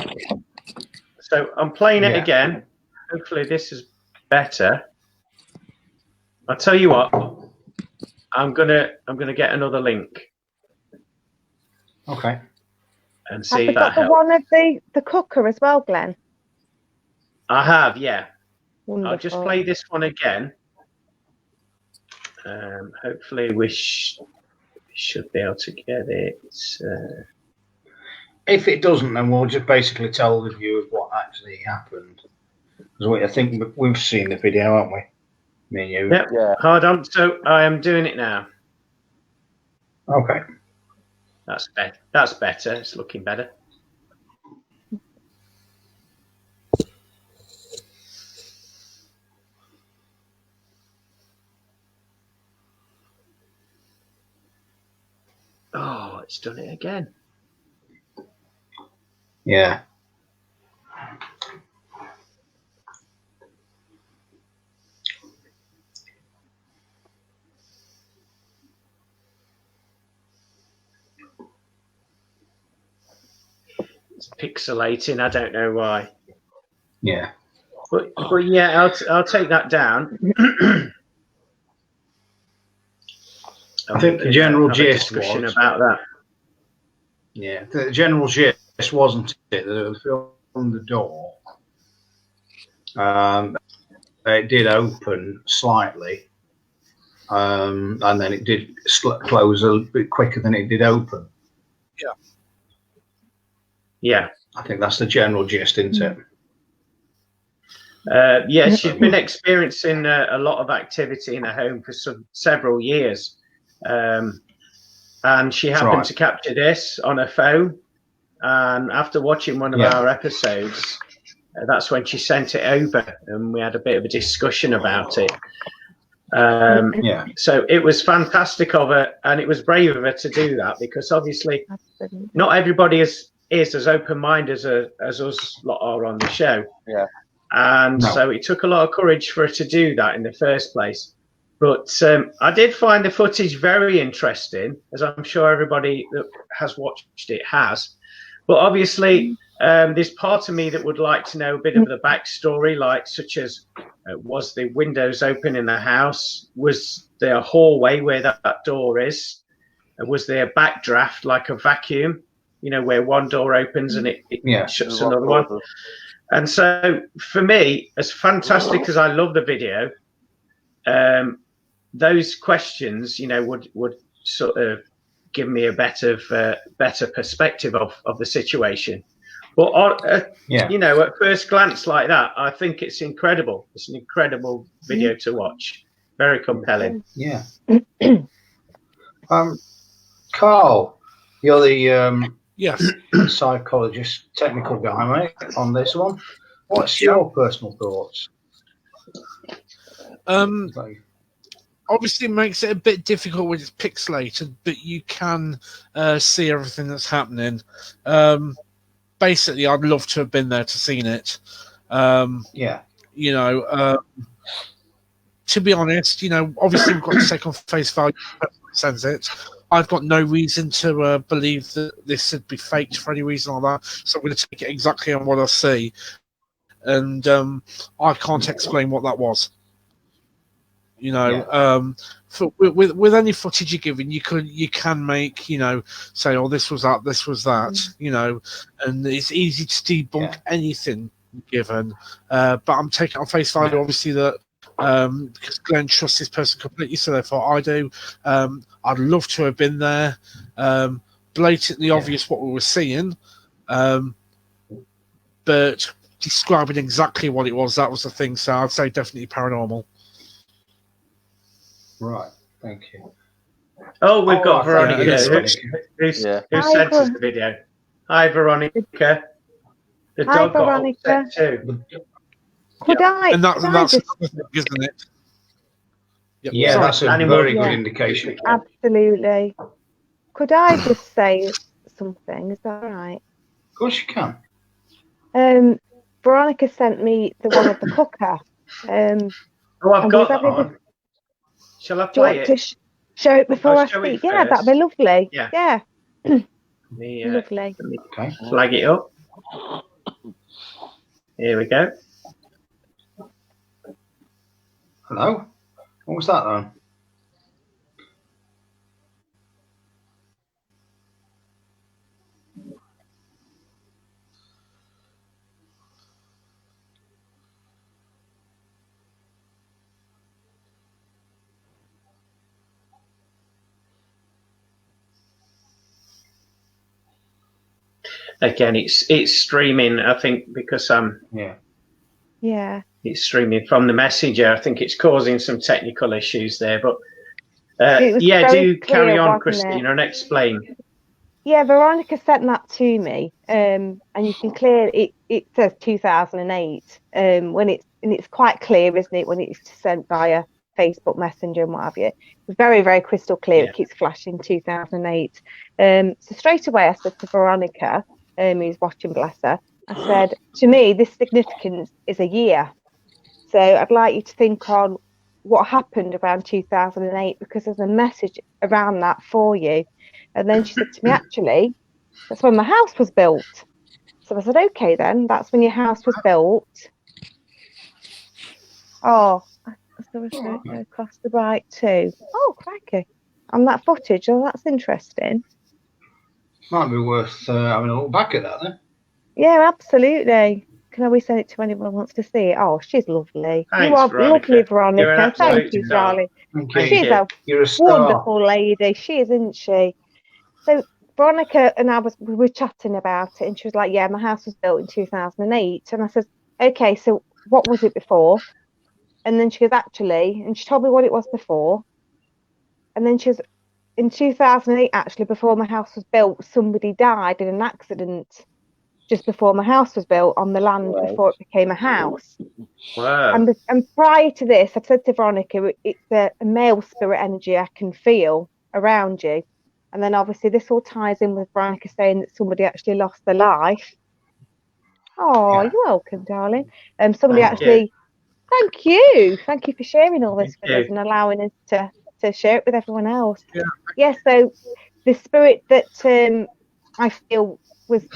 So I'm playing it again. Hopefully this is better. I'll tell you what. I'm gonna get another link
Okay.
and
Have
see
you
if that
got the
helps.
one of the cooker as well, Glenn?
I have, yeah.
Wonderful.
I'll just play this one again. Hopefully we should be able to get it.
If it doesn't, then we'll just basically tell the viewers what actually happened. Because I think we've seen the video, haven't we? Me and you.
Yep.
Yeah.
Hold on. So I am doing it now.
Okay.
That's better. That's better. It's looking better. Oh, it's done it again.
Yeah.
It's pixelating. I don't know why.
Yeah.
But yeah, I'll take that down.
I think the general gist
discussion
was
about that.
Yeah, the general gist wasn't it that it was from the door. It did open slightly, and then it did close a little bit quicker than it did open.
Yeah.
Yeah.
I think that's the general gist, isn't it?
Yeah, she's been experiencing a lot of activity in her home for several years. And she happened to capture this on her phone. And after watching one of our episodes, that's when she sent it over and we had a bit of a discussion about it. So it was fantastic of her, and it was brave of her to do that, because obviously not everybody is as open-minded as us lot are on the show.
Yeah.
And so it took a lot of courage for her to do that in the first place. But I did find the footage very interesting, as I'm sure everybody that has watched it has. But obviously, there's part of me that would like to know a bit of the backstory, like such as was the windows open in the house? Was there a hallway where that door is? Was there a backdraft, like a vacuum, where one door opens and it shuts another one? And so for me, as fantastic as I love the video, those questions, would sort of give me a better perspective of the situation. But at first glance like that, I think it's incredible. It's an incredible video to watch. Very compelling.
Yeah. Carl, you're the
Yes.
psychologist, technical guy, mate, on this one. What's your personal thoughts?
Obviously, it makes it a bit difficult when it's pixelated, but you can see everything that's happening. Basically, I'd love to have been there to seen it. To be honest, obviously we've got to take on face value. Sends it. I've got no reason to believe that this would be faked for any reason like that. So I'm going to take it exactly on what I see, and I can't explain what that was. With any footage you're given, you can make say, oh, this was that, and it's easy to debunk anything given. But I'm taking on face value, obviously, that because Glynn trusts this person completely, so therefore I do. I'd love to have been there. Blatantly obvious what we were seeing, but describing exactly what it was, that was the thing. So I'd say definitely paranormal.
Right, thank you.
Oh, we've got Veronica who sent us the video. Hi, Veronica. The dog got upset too.
Could I?
And that's isn't it?
Yep. Yeah, that's a very good indication.
Absolutely. Could I just say something? Is that right?
Of course you can.
Veronica sent me the one of the cooker.
I've got that on. Shall I play it?
To show it before I speak? Yeah, that'd be lovely. Yeah. Lovely.
Okay. Flag it up. Here we go.
Hello? What was that then?
Again, it's streaming, I think, because it's streaming from the messenger. I think it's causing some technical issues there, but do carry on, Christina, and explain.
Yeah, Veronica sent that to me, and you can clearly it says 2008. When it's quite clear, isn't it, when it's sent via Facebook Messenger and what have you? It's very, very crystal clear. It keeps flashing 2008. So straight away, I said to Veronica, who's watching, bless her, I said, to me, this significance is a year. So I'd like you to think on what happened around 2008, because there's a message around that for you. And then she said to me, actually, that's when my house was built. So I said, okay, then, that's when your house was built. Oh, so across the right too. Oh, crikey. On that footage, oh, that's interesting.
Might be worth having a look back at that then.
Yeah, absolutely. Can we send it to anyone who wants to see it? Oh, she's lovely.
Thanks,
you are
Veronica.
lovely, Veronica. Thank you, darling. She's a wonderful lady. She is, isn't she? So Veronica and we were chatting about it, and she was like, yeah, my house was built in 2008. And I said, okay, so what was it before? And then she goes, actually, and she told me what it was before. And then she was, in 2008, actually, before my house was built, somebody died in an accident just before my house was built on the land before it became a house.
Wow.
And prior to this, I've said to Veronica, it's a male spirit energy I can feel around you. And then obviously this all ties in with Veronica saying that somebody actually lost their life. Oh, you're welcome, darling. Somebody actually, thank you for sharing all this with us and allowing us to share it with everyone else. So the spirit that I feel was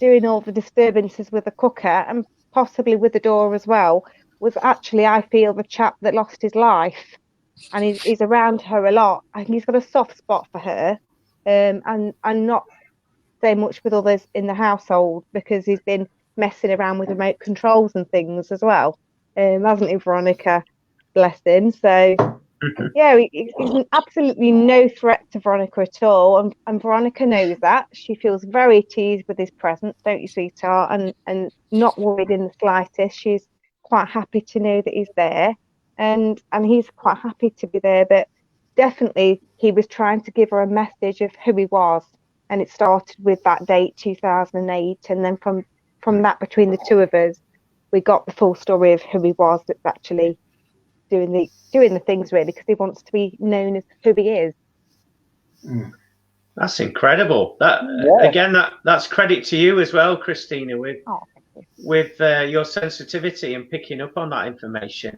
doing all the disturbances with the cooker and possibly with the door as well was actually, I feel, the chap that lost his life, and he's around her a lot. I think he's got a soft spot for her, and not so much with others in the household because he's been messing around with remote controls and things as well, hasn't he, Veronica? Bless him. So yeah, he's absolutely no threat to Veronica at all, and Veronica knows that. She feels very teased with his presence, don't you, sweetheart? And not worried in the slightest. She's quite happy to know that he's there, and he's quite happy to be there. But definitely, he was trying to give her a message of who he was, and it started with that date, 2008, and then from that, between the two of us, we got the full story of who he was. That's actually doing the things, really, because he wants to be known as who he is.
That's incredible. That's credit to you as well, Christina, with your sensitivity and picking up on that information.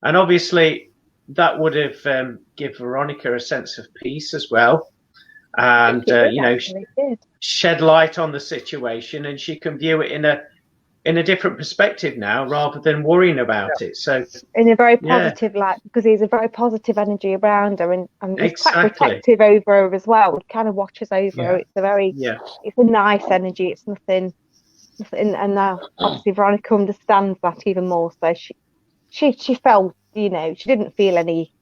And obviously that would have give Veronica a sense of peace as well, and shed light on the situation, and she can view it in a different perspective now, rather than worrying about it. So
in a very positive light, because he's a very positive energy around her, and he's quite protective over her as well. He kind of watches over her. It's a very it's a nice energy. It's nothing, and now obviously Veronica understands that even more. So she felt, she didn't feel any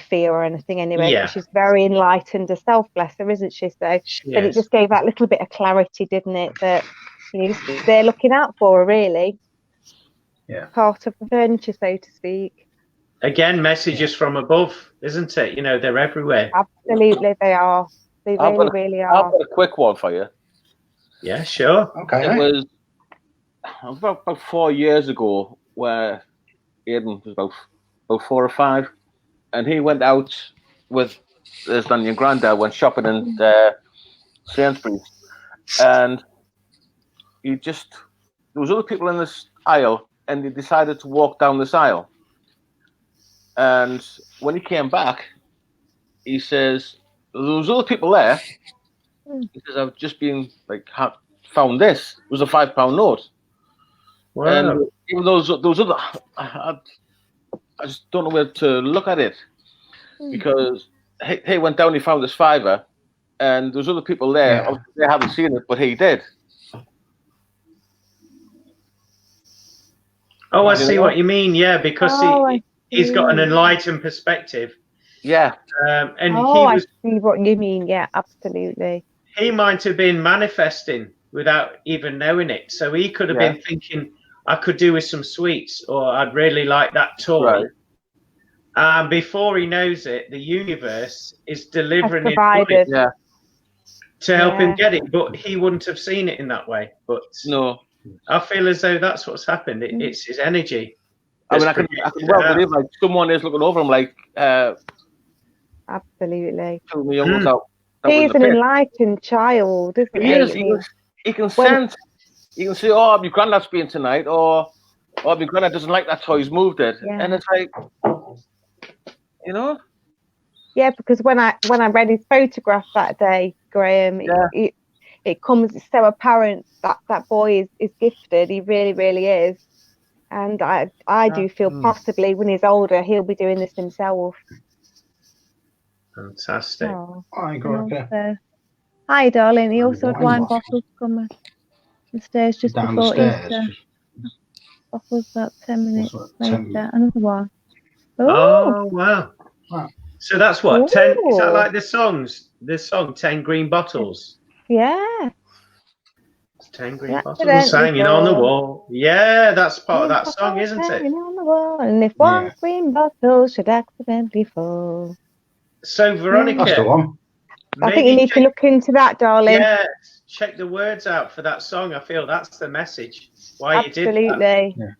fear or anything anyway. She's very enlightened herself, bless her, isn't she? So but it just gave that little bit of clarity, didn't it, that they're looking out for her, really. Yeah. Part of the furniture, so to speak.
Again, messages from above, isn't it? They're everywhere.
Absolutely, they are. They really are.
I've got a quick one for you.
Yeah, sure.
Okay.
It was about 4 years ago, where Aidan was about 4 or 5, and he went out with his nan and granddad, went shopping in Sainsbury's, and there was other people in this aisle, and he decided to walk down this aisle. And when he came back, he says, there was other people there. He says, I've just been found this. It was a £5 note.
Wow.
And even those other, I just don't know where to look at it, because he went down, he found this £5, and there's other people there. Yeah. They haven't seen it, but he did.
Oh, I see what you mean. Yeah, because he's got an enlightened perspective.
Yeah.
And
I see what you mean. Yeah, absolutely.
He might have been manifesting without even knowing it. So he could have been thinking, I could do with some sweets, or I'd really like that toy. Right. And before he knows it, the universe is delivering it to help him get it. But he wouldn't have seen it in that way. But
no.
I feel as though that's what's happened. It's his energy.
I mean, I can well believe someone is looking over him
absolutely.
He's
an enlightened child, isn't he?
He can sense. He can say, "Oh, my granddad's been tonight," or "Oh, my granddad doesn't like that toy. He's moved it," and it's like,
Yeah, because when I read his photograph that day, Graeme, it comes so apparent that boy is gifted. He really, really is. And I do feel possibly when he's older, he'll be doing this himself.
Fantastic.
Oh,
hi, Graeme.
Hi, darling. He also had wine bottles come the stairs just before Easter. Bottles about 10 minutes later. Another one.
Oh, wow. So that's what, 10, is that like the song 10 Green Bottles?
Yeah.
10 green bottles hanging on the wall. Yeah, that's part of that song, isn't it?
Hanging on the wall, and if one green bottle should accidentally fall.
So, Veronica,
that's the one.
I think you need to look into that, darling.
Yeah, check the words out for that song. I feel that's the message. Why
Absolutely.
You did that.
Yeah.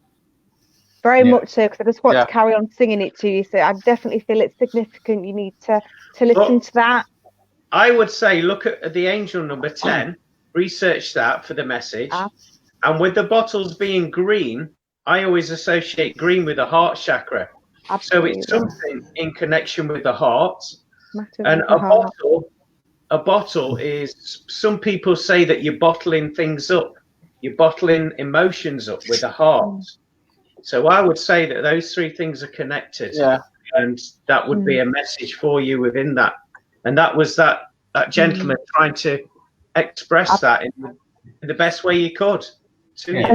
Very much so, because I just want to carry on singing it to you. So I definitely feel it's significant. You need to listen to that.
I would say look at the angel number 10. Research that for the message. And with the bottles being green, I always associate green with the heart chakra. Absolutely. So it's something in connection with the heart. And a a bottle is, some people say that you're bottling things up. You're bottling emotions up with a heart. So I would say that those three things are connected.
Yeah.
And that would be a message for you within that. And that was that gentleman trying to express that in the best way he could to you.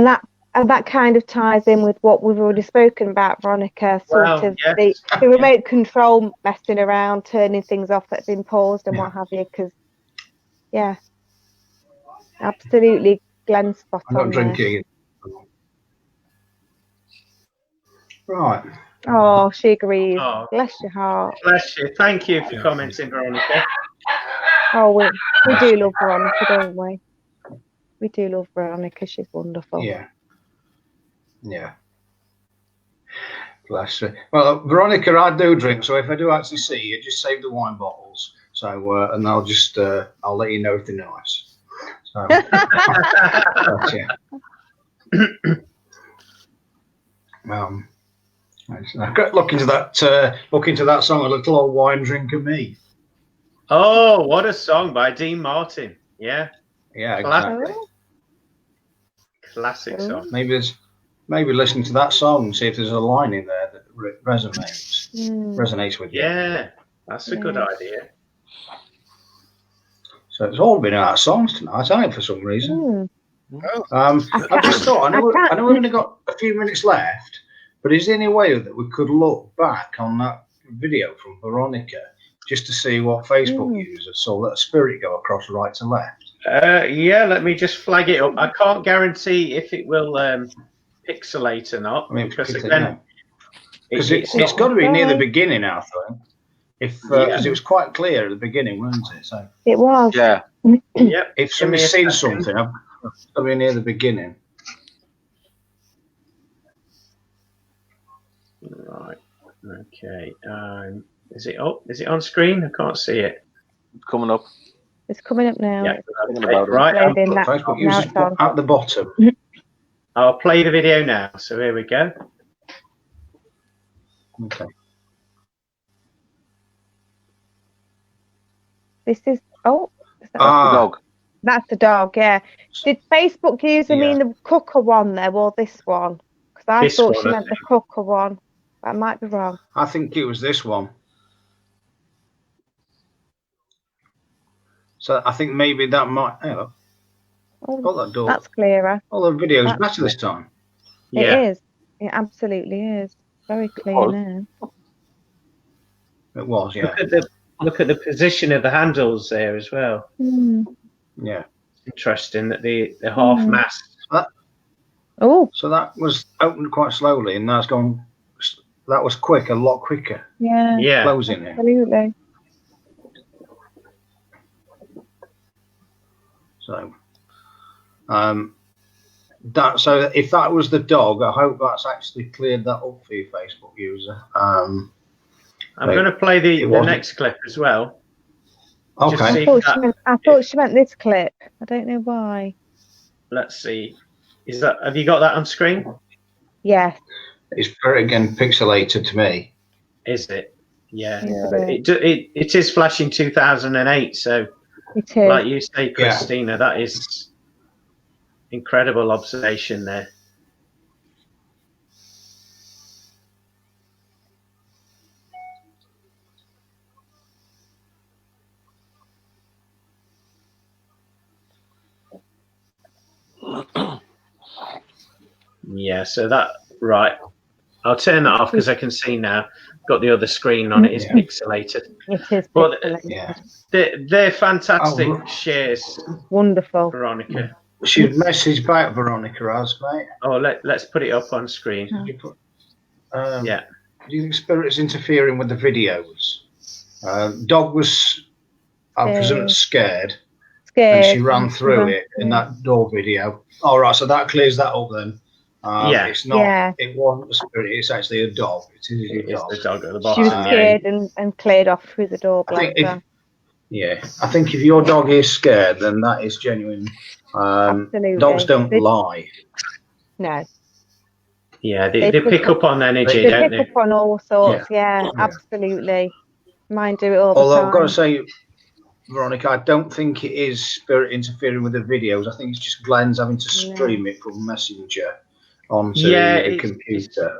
And that kind of ties in with what we've already spoken about, Veronica, the remote control messing around, turning things off that have been paused and what have you, because, absolutely, Glenn's spot on.
I'm not drinking. Right.
Oh, she agrees. Bless your heart.
Bless you. Thank you for commenting, Veronica.
Oh, we do love Veronica, don't we? We do love Veronica. She's wonderful.
Yeah. Bless her. Well, Veronica, I do drink, so if I do actually see you, just save the wine bottles. So, and I'll just, I'll let you know if they're nice. So, look into that song, A Little Old Wine Drinker Me.
Oh, what a song by Dean Martin. Yeah,
exactly.
Classic song.
Maybe listen to that song, see if there's a line in there that resonates with you.
Yeah, that's a good idea.
So it's all been about songs tonight, hasn't it, for some reason? I just thought, I know we've only got a few minutes left, but is there any way that we could look back on that video from Veronica just to see what Facebook users saw that spirit go across right to left?
Let me just flag it up. I can't guarantee if it will pixelate or not. Because again,
it's got to be near the beginning, I think. Because it was quite clear at the beginning, wasn't it? So
it was.
Yeah.
If somebody's seen something, it's got to be near the beginning.
Right. Okay. Is it up? Is it on screen? I can't see it.
It's coming up.
It's coming up now.
Yeah. Right.
Facebook users at the bottom.
I'll play the video now. So here we go.
Okay.
This is the
dog.
That's the dog, yeah. Did Facebook user mean the cooker one there or this one? Because I thought she meant the cooker one. I might be wrong.
I think it was this one. So I think maybe that might. Got that door.
That's clearer.
The video's better this time.
It is. It absolutely is. Very clear now.
It was, yeah.
Look at the position of the handles there as well.
Yeah.
Interesting that the half mast.
So that was opened quite slowly, and that's gone. That was quick, a lot quicker.
Yeah.
Closing it.
Absolutely.
So, so if that was the dog, I hope that's actually cleared that up for you, Facebook user.
I'm going to play the next clip as well.
Okay.
I thought she meant this clip. I don't know why.
Let's see. Have you got that on screen?
Yes.
It's very, again, pixelated to me.
Is it? Yeah. It is flashing 2008, so
it is.
Like you say, Christina, that is incredible observation there. Yeah, so I'll turn that off because I can see now. Got the other screen on, it is pixelated.
It is
but
pixelated.
They're fantastic shares.
Wonderful.
Veronica.
She's messaged back, Veronica has, mate.
Oh, let's put it up on screen.
Do you think spirit's interfering with the videos? Dog was, I presume, scared. And she ran through it in that door video. All right, so that clears that up then. It's not. Yeah. It wasn't a spirit. It's actually a dog. It is a dog.
The dog at the bottom.
She was scared and cleared off through the door.
I think if your dog is scared, then that is genuine. Dogs don't lie.
No.
Yeah, they pick up on energy, don't they?
They pick up on all sorts. Yeah, absolutely. Mine do it all the time.
Although I've got to say, Veronica, I don't think it is spirit interfering with the videos. I think it's just Glenn's having to stream it from Messenger onto the computer.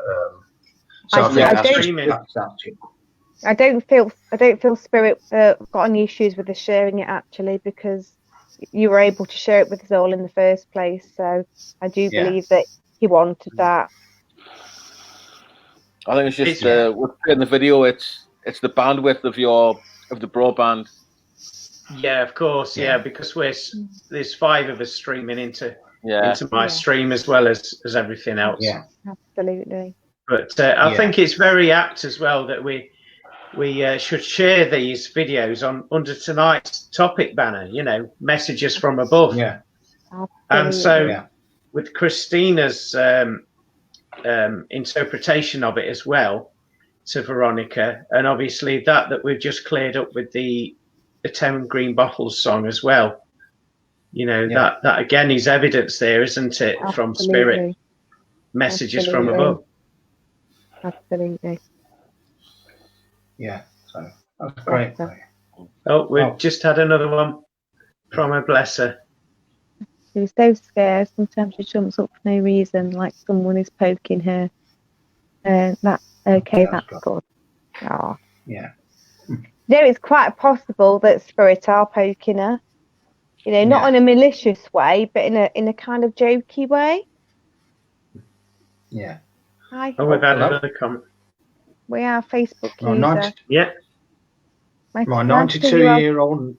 So I think that's it.
I don't feel Spirit got any issues with us sharing it actually, because you were able to share it with us all in the first place. So I do believe that he wanted that.
I think it's just in the video. It's the bandwidth of the broadband.
Yeah, of course. Yeah, because there's 5 of us streaming into my stream as well as everything else.
Yeah,
absolutely.
But I think it's very apt as well that we should share these videos under tonight's topic banner. You know, messages from above.
Yeah.
Absolutely.
And so with Christina's interpretation of it as well to Veronica, and obviously that we've just cleared up with the 10 Green Bottles song as well. You know, that again is evidence there, isn't it?
Absolutely.
From spirit messages from above.
Absolutely.
Yeah, so that's great.
Oh, we've just had another one from a blesser.
She was so scared. Sometimes she jumps up for no reason, like someone is poking her. That's okay. That's good. Oh.
Yeah.
No, it's quite possible that spirits are poking her. You know, not in a malicious way, but in a kind of jokey way.
Yeah.
Hi.
Oh, we've had another comment.
We are Facebook user.
Yeah. My 92-year-old.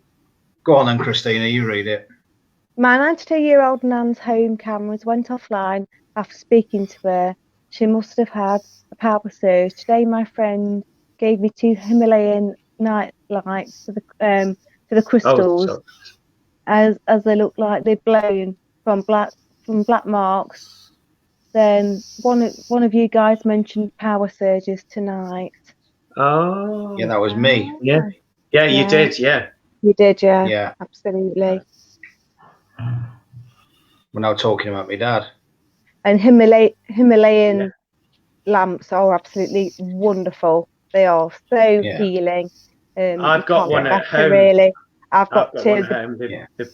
Go on then, Christina. You read it.
My 92-year-old nan's home cameras went offline after speaking to her. She must have had a power surge. Today, my friend gave me 2 Himalayan night lights to the crystals, as they look like they've blown from black marks. Then one of you guys mentioned power surges tonight.
Oh,
yeah, that was me.
Yeah, you did. Yeah,
you did. Yeah, absolutely.
We're now talking about my dad.
And Himalayan lamps are absolutely wonderful. They are so healing.
I've got one at home.
Really, I've got 2.
They're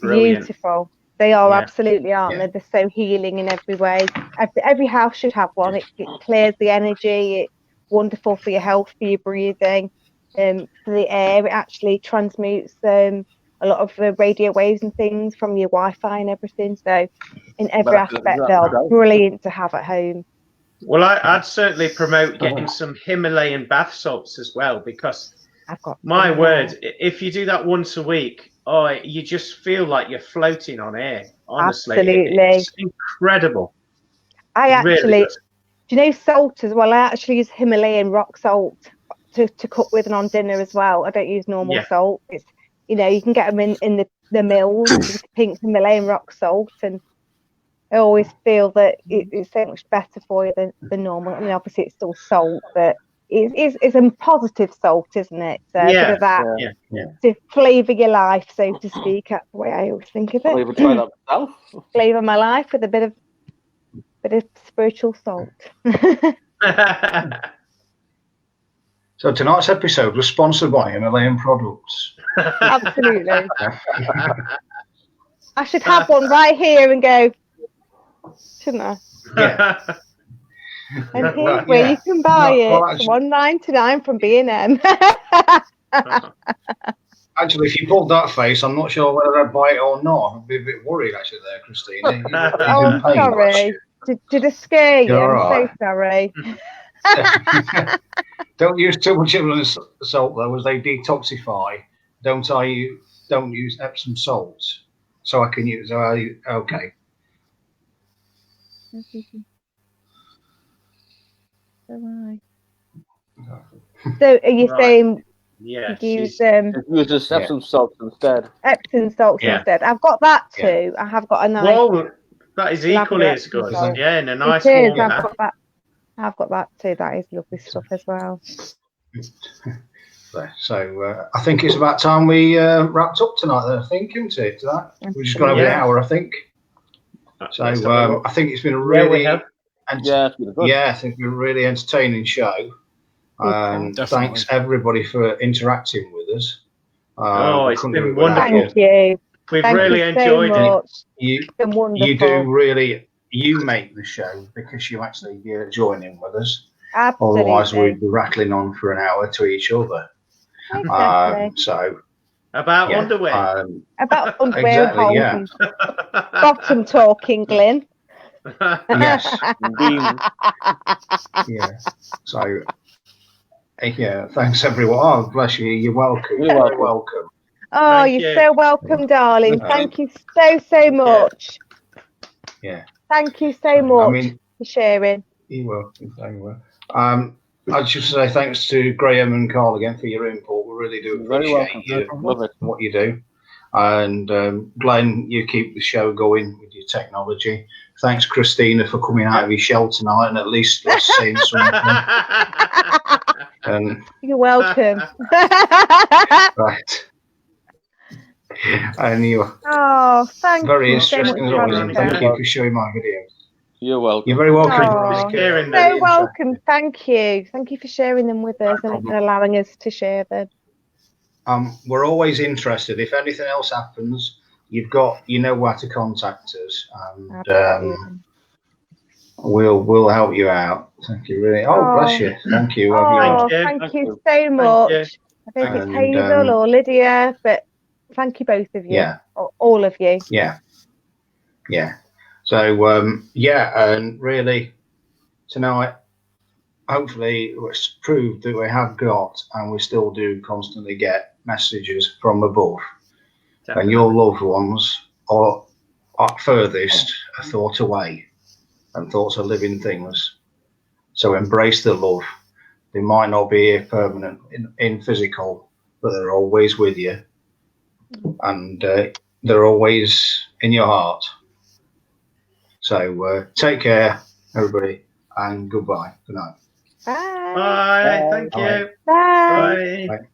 brilliant.
Beautiful. They are absolutely, aren't they? They're so healing in every way. Every house should have one. It clears the energy. It's wonderful for your health, for your breathing, for the air. It actually transmutes a lot of radio waves and things from your Wi-Fi and everything. So in every aspect, they're brilliant to have at home.
Well, I'd certainly promote getting some Himalayan bath salts as well, because my word, if you do that once a week, you just feel like you're floating on air. Honestly,
absolutely,
it's incredible.
I actually, do you know salt as well? I actually use Himalayan rock salt to cook with and on dinner as well. I don't use normal salt. It's, you know, you can get them in the mills, just pink Himalayan rock salt, and I always feel that it's so much better for you than normal. I mean, obviously it's still salt, but it's a positive salt, isn't it? So a bit of that to flavour your life, so to speak. That's the way I always think of it.
I'll even try that myself.
Flavour my life with a bit of spiritual salt.
So tonight's episode was sponsored by Himalayan products.
Absolutely. I should have one right here and go, shouldn't I?
Yeah.
And here's where you can buy it. $1.99 from B&M.
Actually, if you pulled that face, I'm not sure whether I'd buy it or not. I'd be a bit worried actually there, Christina.
Oh, sorry. Did I scare you?
You're
I'm so sorry.
Don't use too much salt though, as they detoxify. Don't use Epsom salts. So I can use. Okay.
So are you saying use
use Epsom salts instead?
Epsom salts instead. I've got that too. I have got a nice.
Well, that is equally as good. Yeah, in a nice
one. I've got that too. That is lovely stuff as well.
So I think it's about time we wrapped up tonight. Then I think, isn't it? We're just going over an hour, I think. So I think it's been a really, I think it's been a really entertaining show. Thanks everybody for interacting with us.
It's been wonderful.
Thank you.
We've
Thank
really
you
enjoyed
so
it.
much.
You
Been wonderful.
you do really. You make the show because you actually join in with us.
Absolutely.
Otherwise, we'd be rattling on for an hour to each other.
Exactly.
So
About underwear.
About underwear
exactly,
and bottom talking, Glynn.
yes,
Being
yeah. So yeah, thanks everyone. Oh, bless you. You're welcome.
You're
Very
welcome.
welcome.
Oh,
Thank
you're
you.
so welcome, darling. Thank you so much.
Yeah.
Thank you so much for sharing.
You're welcome. Very well. I'd just say thanks to Graeme and Carl again for your input. We really do
You're very
appreciate
welcome. Love it.
what you do. And Glenn, you keep the show going with your technology. Thanks, Christina, for coming out of your shell tonight and at least saying something. And
You're welcome.
right. And you're
thank
very
you so much
interesting as
for
always.
having
And
me.
thank you for showing my videos.
You're welcome.
You're very welcome.
Oh,
sharing
so
them.
welcome. Thank you. Thank you for sharing them with us and allowing us to share them.
We're always interested. If anything else happens, you know where to contact us, and we'll help you out. Thank you, really. Oh, bless you. Thank you.
Thank you so much. I think it's Hazel or Lydia, but thank you both of you.
Yeah.
Or all of you.
Yeah. Yeah. So and really tonight, hopefully it's proved that we have got, and we still do constantly get messages from above. Definitely. And your loved ones are furthest a thought away, and thoughts are living things. So embrace the love. They might not be here permanent in physical, but they're always with you, and they're always in your heart. So take care, everybody, and goodbye. Good night.
Bye.
Bye. Thank you.
Bye.
Bye.
Bye.